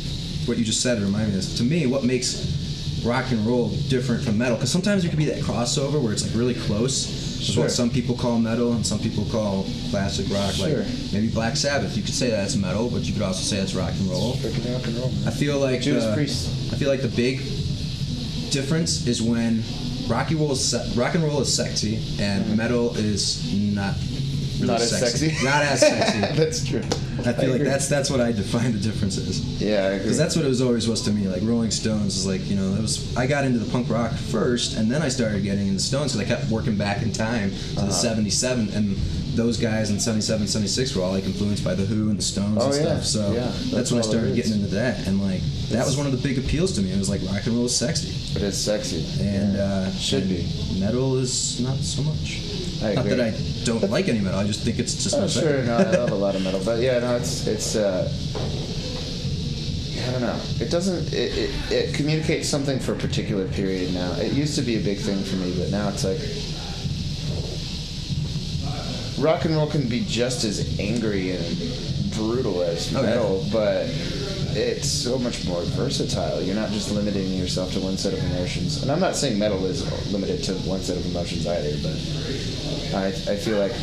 what you just said reminded me of this. To me, what makes rock and roll different from metal, because sometimes there could be that crossover where it's like really close. Which is what some people call metal and some people call classic rock. Sure. Like maybe Black Sabbath, you could say that's metal, but you could also say that's rock and roll. Freaking rock and roll, man. I feel like Judas Priest. I feel like the big difference is when rock and roll is sexy and metal is not really Not as sexy. Not as sexy. That's true. I feel like that's what I define the difference is. Yeah, I agree. Because that's what it was to me. Like Rolling Stones is like, I got into the punk rock first, and then I started getting into Stones because I kept working back in time to the 77, and those guys in 77, 76 were all like influenced by the Who and the Stones and stuff. So that's when I started getting into that, and like that was one of the big appeals to me. It was like rock and roll is sexy. It is sexy. And should be. Metal is not so much. I Not agree. that I don't like any metal. I just think it's just Oh, not sure. better. No, I love a lot of metal, but yeah, no, it's I don't know. It doesn't. It communicates something for a particular period now. It used to be a big thing for me, but now it's like rock and roll can be just as angry and brutal as metal, but it's so much more versatile. You're not just limiting yourself to one set of emotions. And I'm not saying metal is limited to one set of emotions either, but I feel like,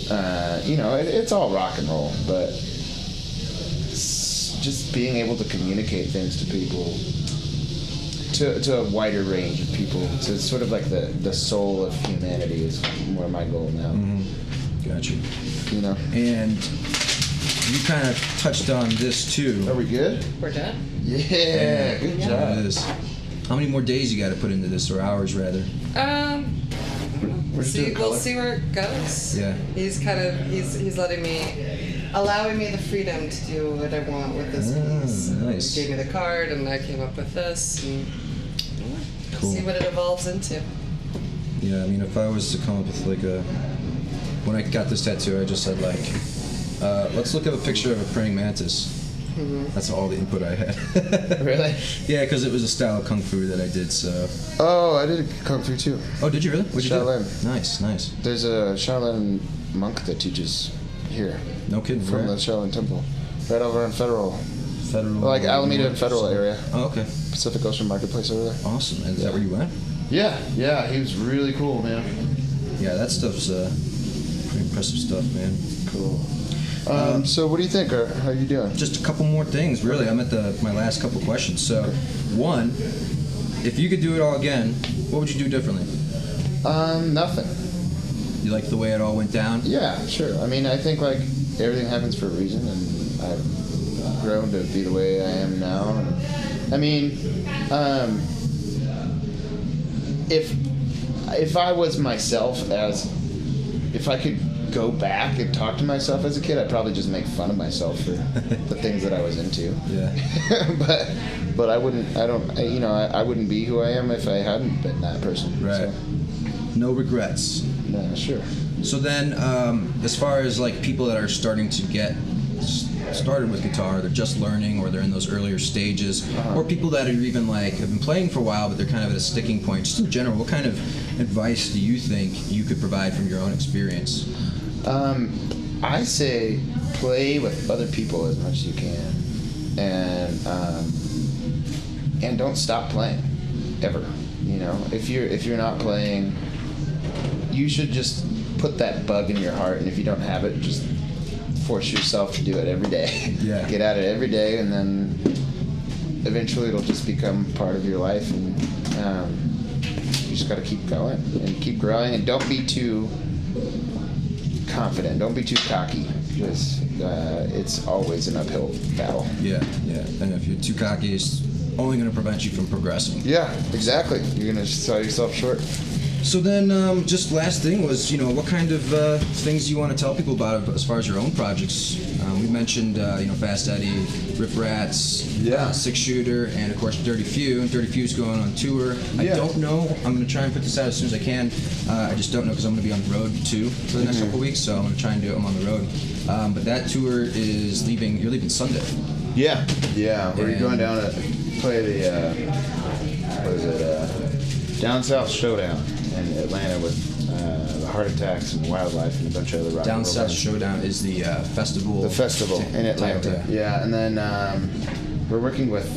it's all rock and roll, but just being able to communicate things to people, to a wider range of people, to sort of like the soul of humanity is more my goal now. Mm-hmm. Gotcha. And you kind of touched on this too. Are we good? We're done? Yeah, good job. It is. How many more days you got to put into this, or hours rather? We'll see where it goes. Yeah. He's letting me, allowing me the freedom to do what I want with this piece. Nice. He gave me the card, and I came up with this, and Cool. see what it evolves into. Yeah, I mean, if I was to come up with like when I got this tattoo, I just said like, let's look at a picture of a praying mantis. Mm-hmm. That's all the input I had. Really? Yeah, because it was a style of kung fu that I did. So. Oh, I did Kung Fu too. Oh, did you really? What'd you Shaolin. do? Nice, nice. There's a Shaolin monk that teaches here No kidding. from Where? the Shaolin Temple, right over on Federal, Federal. like Alameda and Federal area, Oh, okay. Pacific Ocean Marketplace over there. Awesome. And is that where you went? Yeah, he was really cool, man. Yeah, that stuff's pretty impressive stuff, man. Cool. So what do you think? How are you doing? Just a couple more things, really. I'm at my last couple questions. So, one, if you could do it all again, what would you do differently? Nothing. You like the way it all went down? Yeah, sure. I mean, I think like everything happens for a reason, and I've grown to be the way I am now. And, I mean, if I was myself if I could go back and talk to myself as a kid, I'd probably just make fun of myself for the things that I was into. Yeah. but I wouldn't be who I am if I hadn't been that person. Right. So, No regrets. yeah, sure. So then, as far as like people that are starting to get started with guitar, they're just learning, or they're in those earlier stages, or people that are even like have been playing for a while, but they're kind of at a sticking point. Just in general, what kind of advice do you think you could provide from your own experience? I say play with other people as much as you can, and don't stop playing ever. You know, if you're not playing, you should just put that bug in your heart, and if you don't have it, just force yourself to do it every day. Yeah. Get at it every day, and then eventually it'll just become part of your life, and you just got to keep going and keep growing, and don't be too confident. Don't be too cocky, because it's always an uphill battle. Yeah, yeah. And if you're too cocky, it's only going to prevent you from progressing. Yeah, exactly. You're gonna sell yourself short. So then, just last thing was, what kind of things you want to tell people about as far as your own projects? We mentioned, Fast Eddy, RipRats, Yeah. 6-Shooter, and of course Dirty Few. And Dirty Few's going on tour. I Yeah. don't know. I'm going to try and put this out as soon as I can. I just don't know because I'm going to be on the road too for the next couple weeks. So I'm going to try and do it. I'm on the road. But that tour is leaving. You're leaving Sunday. Yeah. We're And- going down to play the Down South Showdown in Atlanta with the Heart Attacks and Wildlife and a bunch of other rock and Down roll South bands. Showdown is the festival. The festival in Atlanta. Yeah, and then we're working with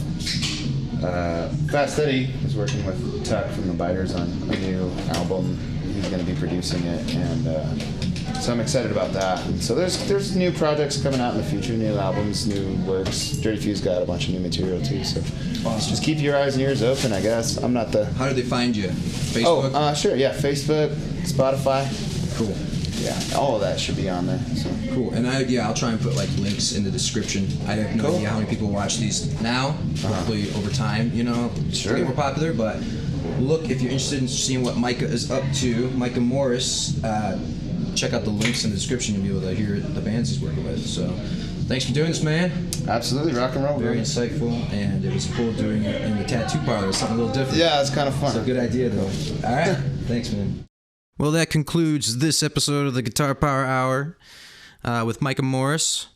Fast Eddy is working with Tuck from the Biters on a new album. He's going to be producing it, and so I'm excited about that. And so there's new projects coming out in the future, new albums, new works. Dirty Few's got a bunch of new material too. So Awesome. just keep your eyes and ears open, I guess. I'm not the. How do they find you? Facebook? Oh, sure. Yeah, Facebook, Spotify. Cool. Yeah, all of that should be on there. So. Cool. And I'll try and put like links in the description. I have no Cool. idea how many people watch these now. Hopefully over time, Sure. get more popular. But look, if you're interested in seeing what Micah is up to, Micah Morris, check out the links in the description. You'll be able to hear the bands he's working with. So thanks for doing this, man. Absolutely, rock and roll. Very baby. insightful, and it was cool doing it in the tattoo parlor. Something a little different. Yeah, it's kind of fun. It's a good idea, though. All right. Thanks, man. Well, that concludes this episode of the Guitar Power Hour with Micah Morris.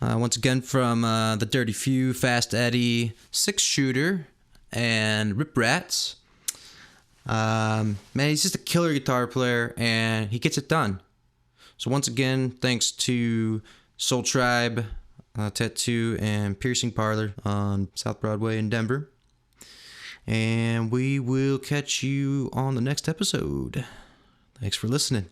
Once again from the Dirty Few, Fast Eddy, 6-Shooter, and RipRats. Man, he's just a killer guitar player, and he gets it done. So once again, thanks to Soul Tribe Tattoo and Piercing Parlor on South Broadway in Denver. And we will catch you on the next episode. Thanks for listening.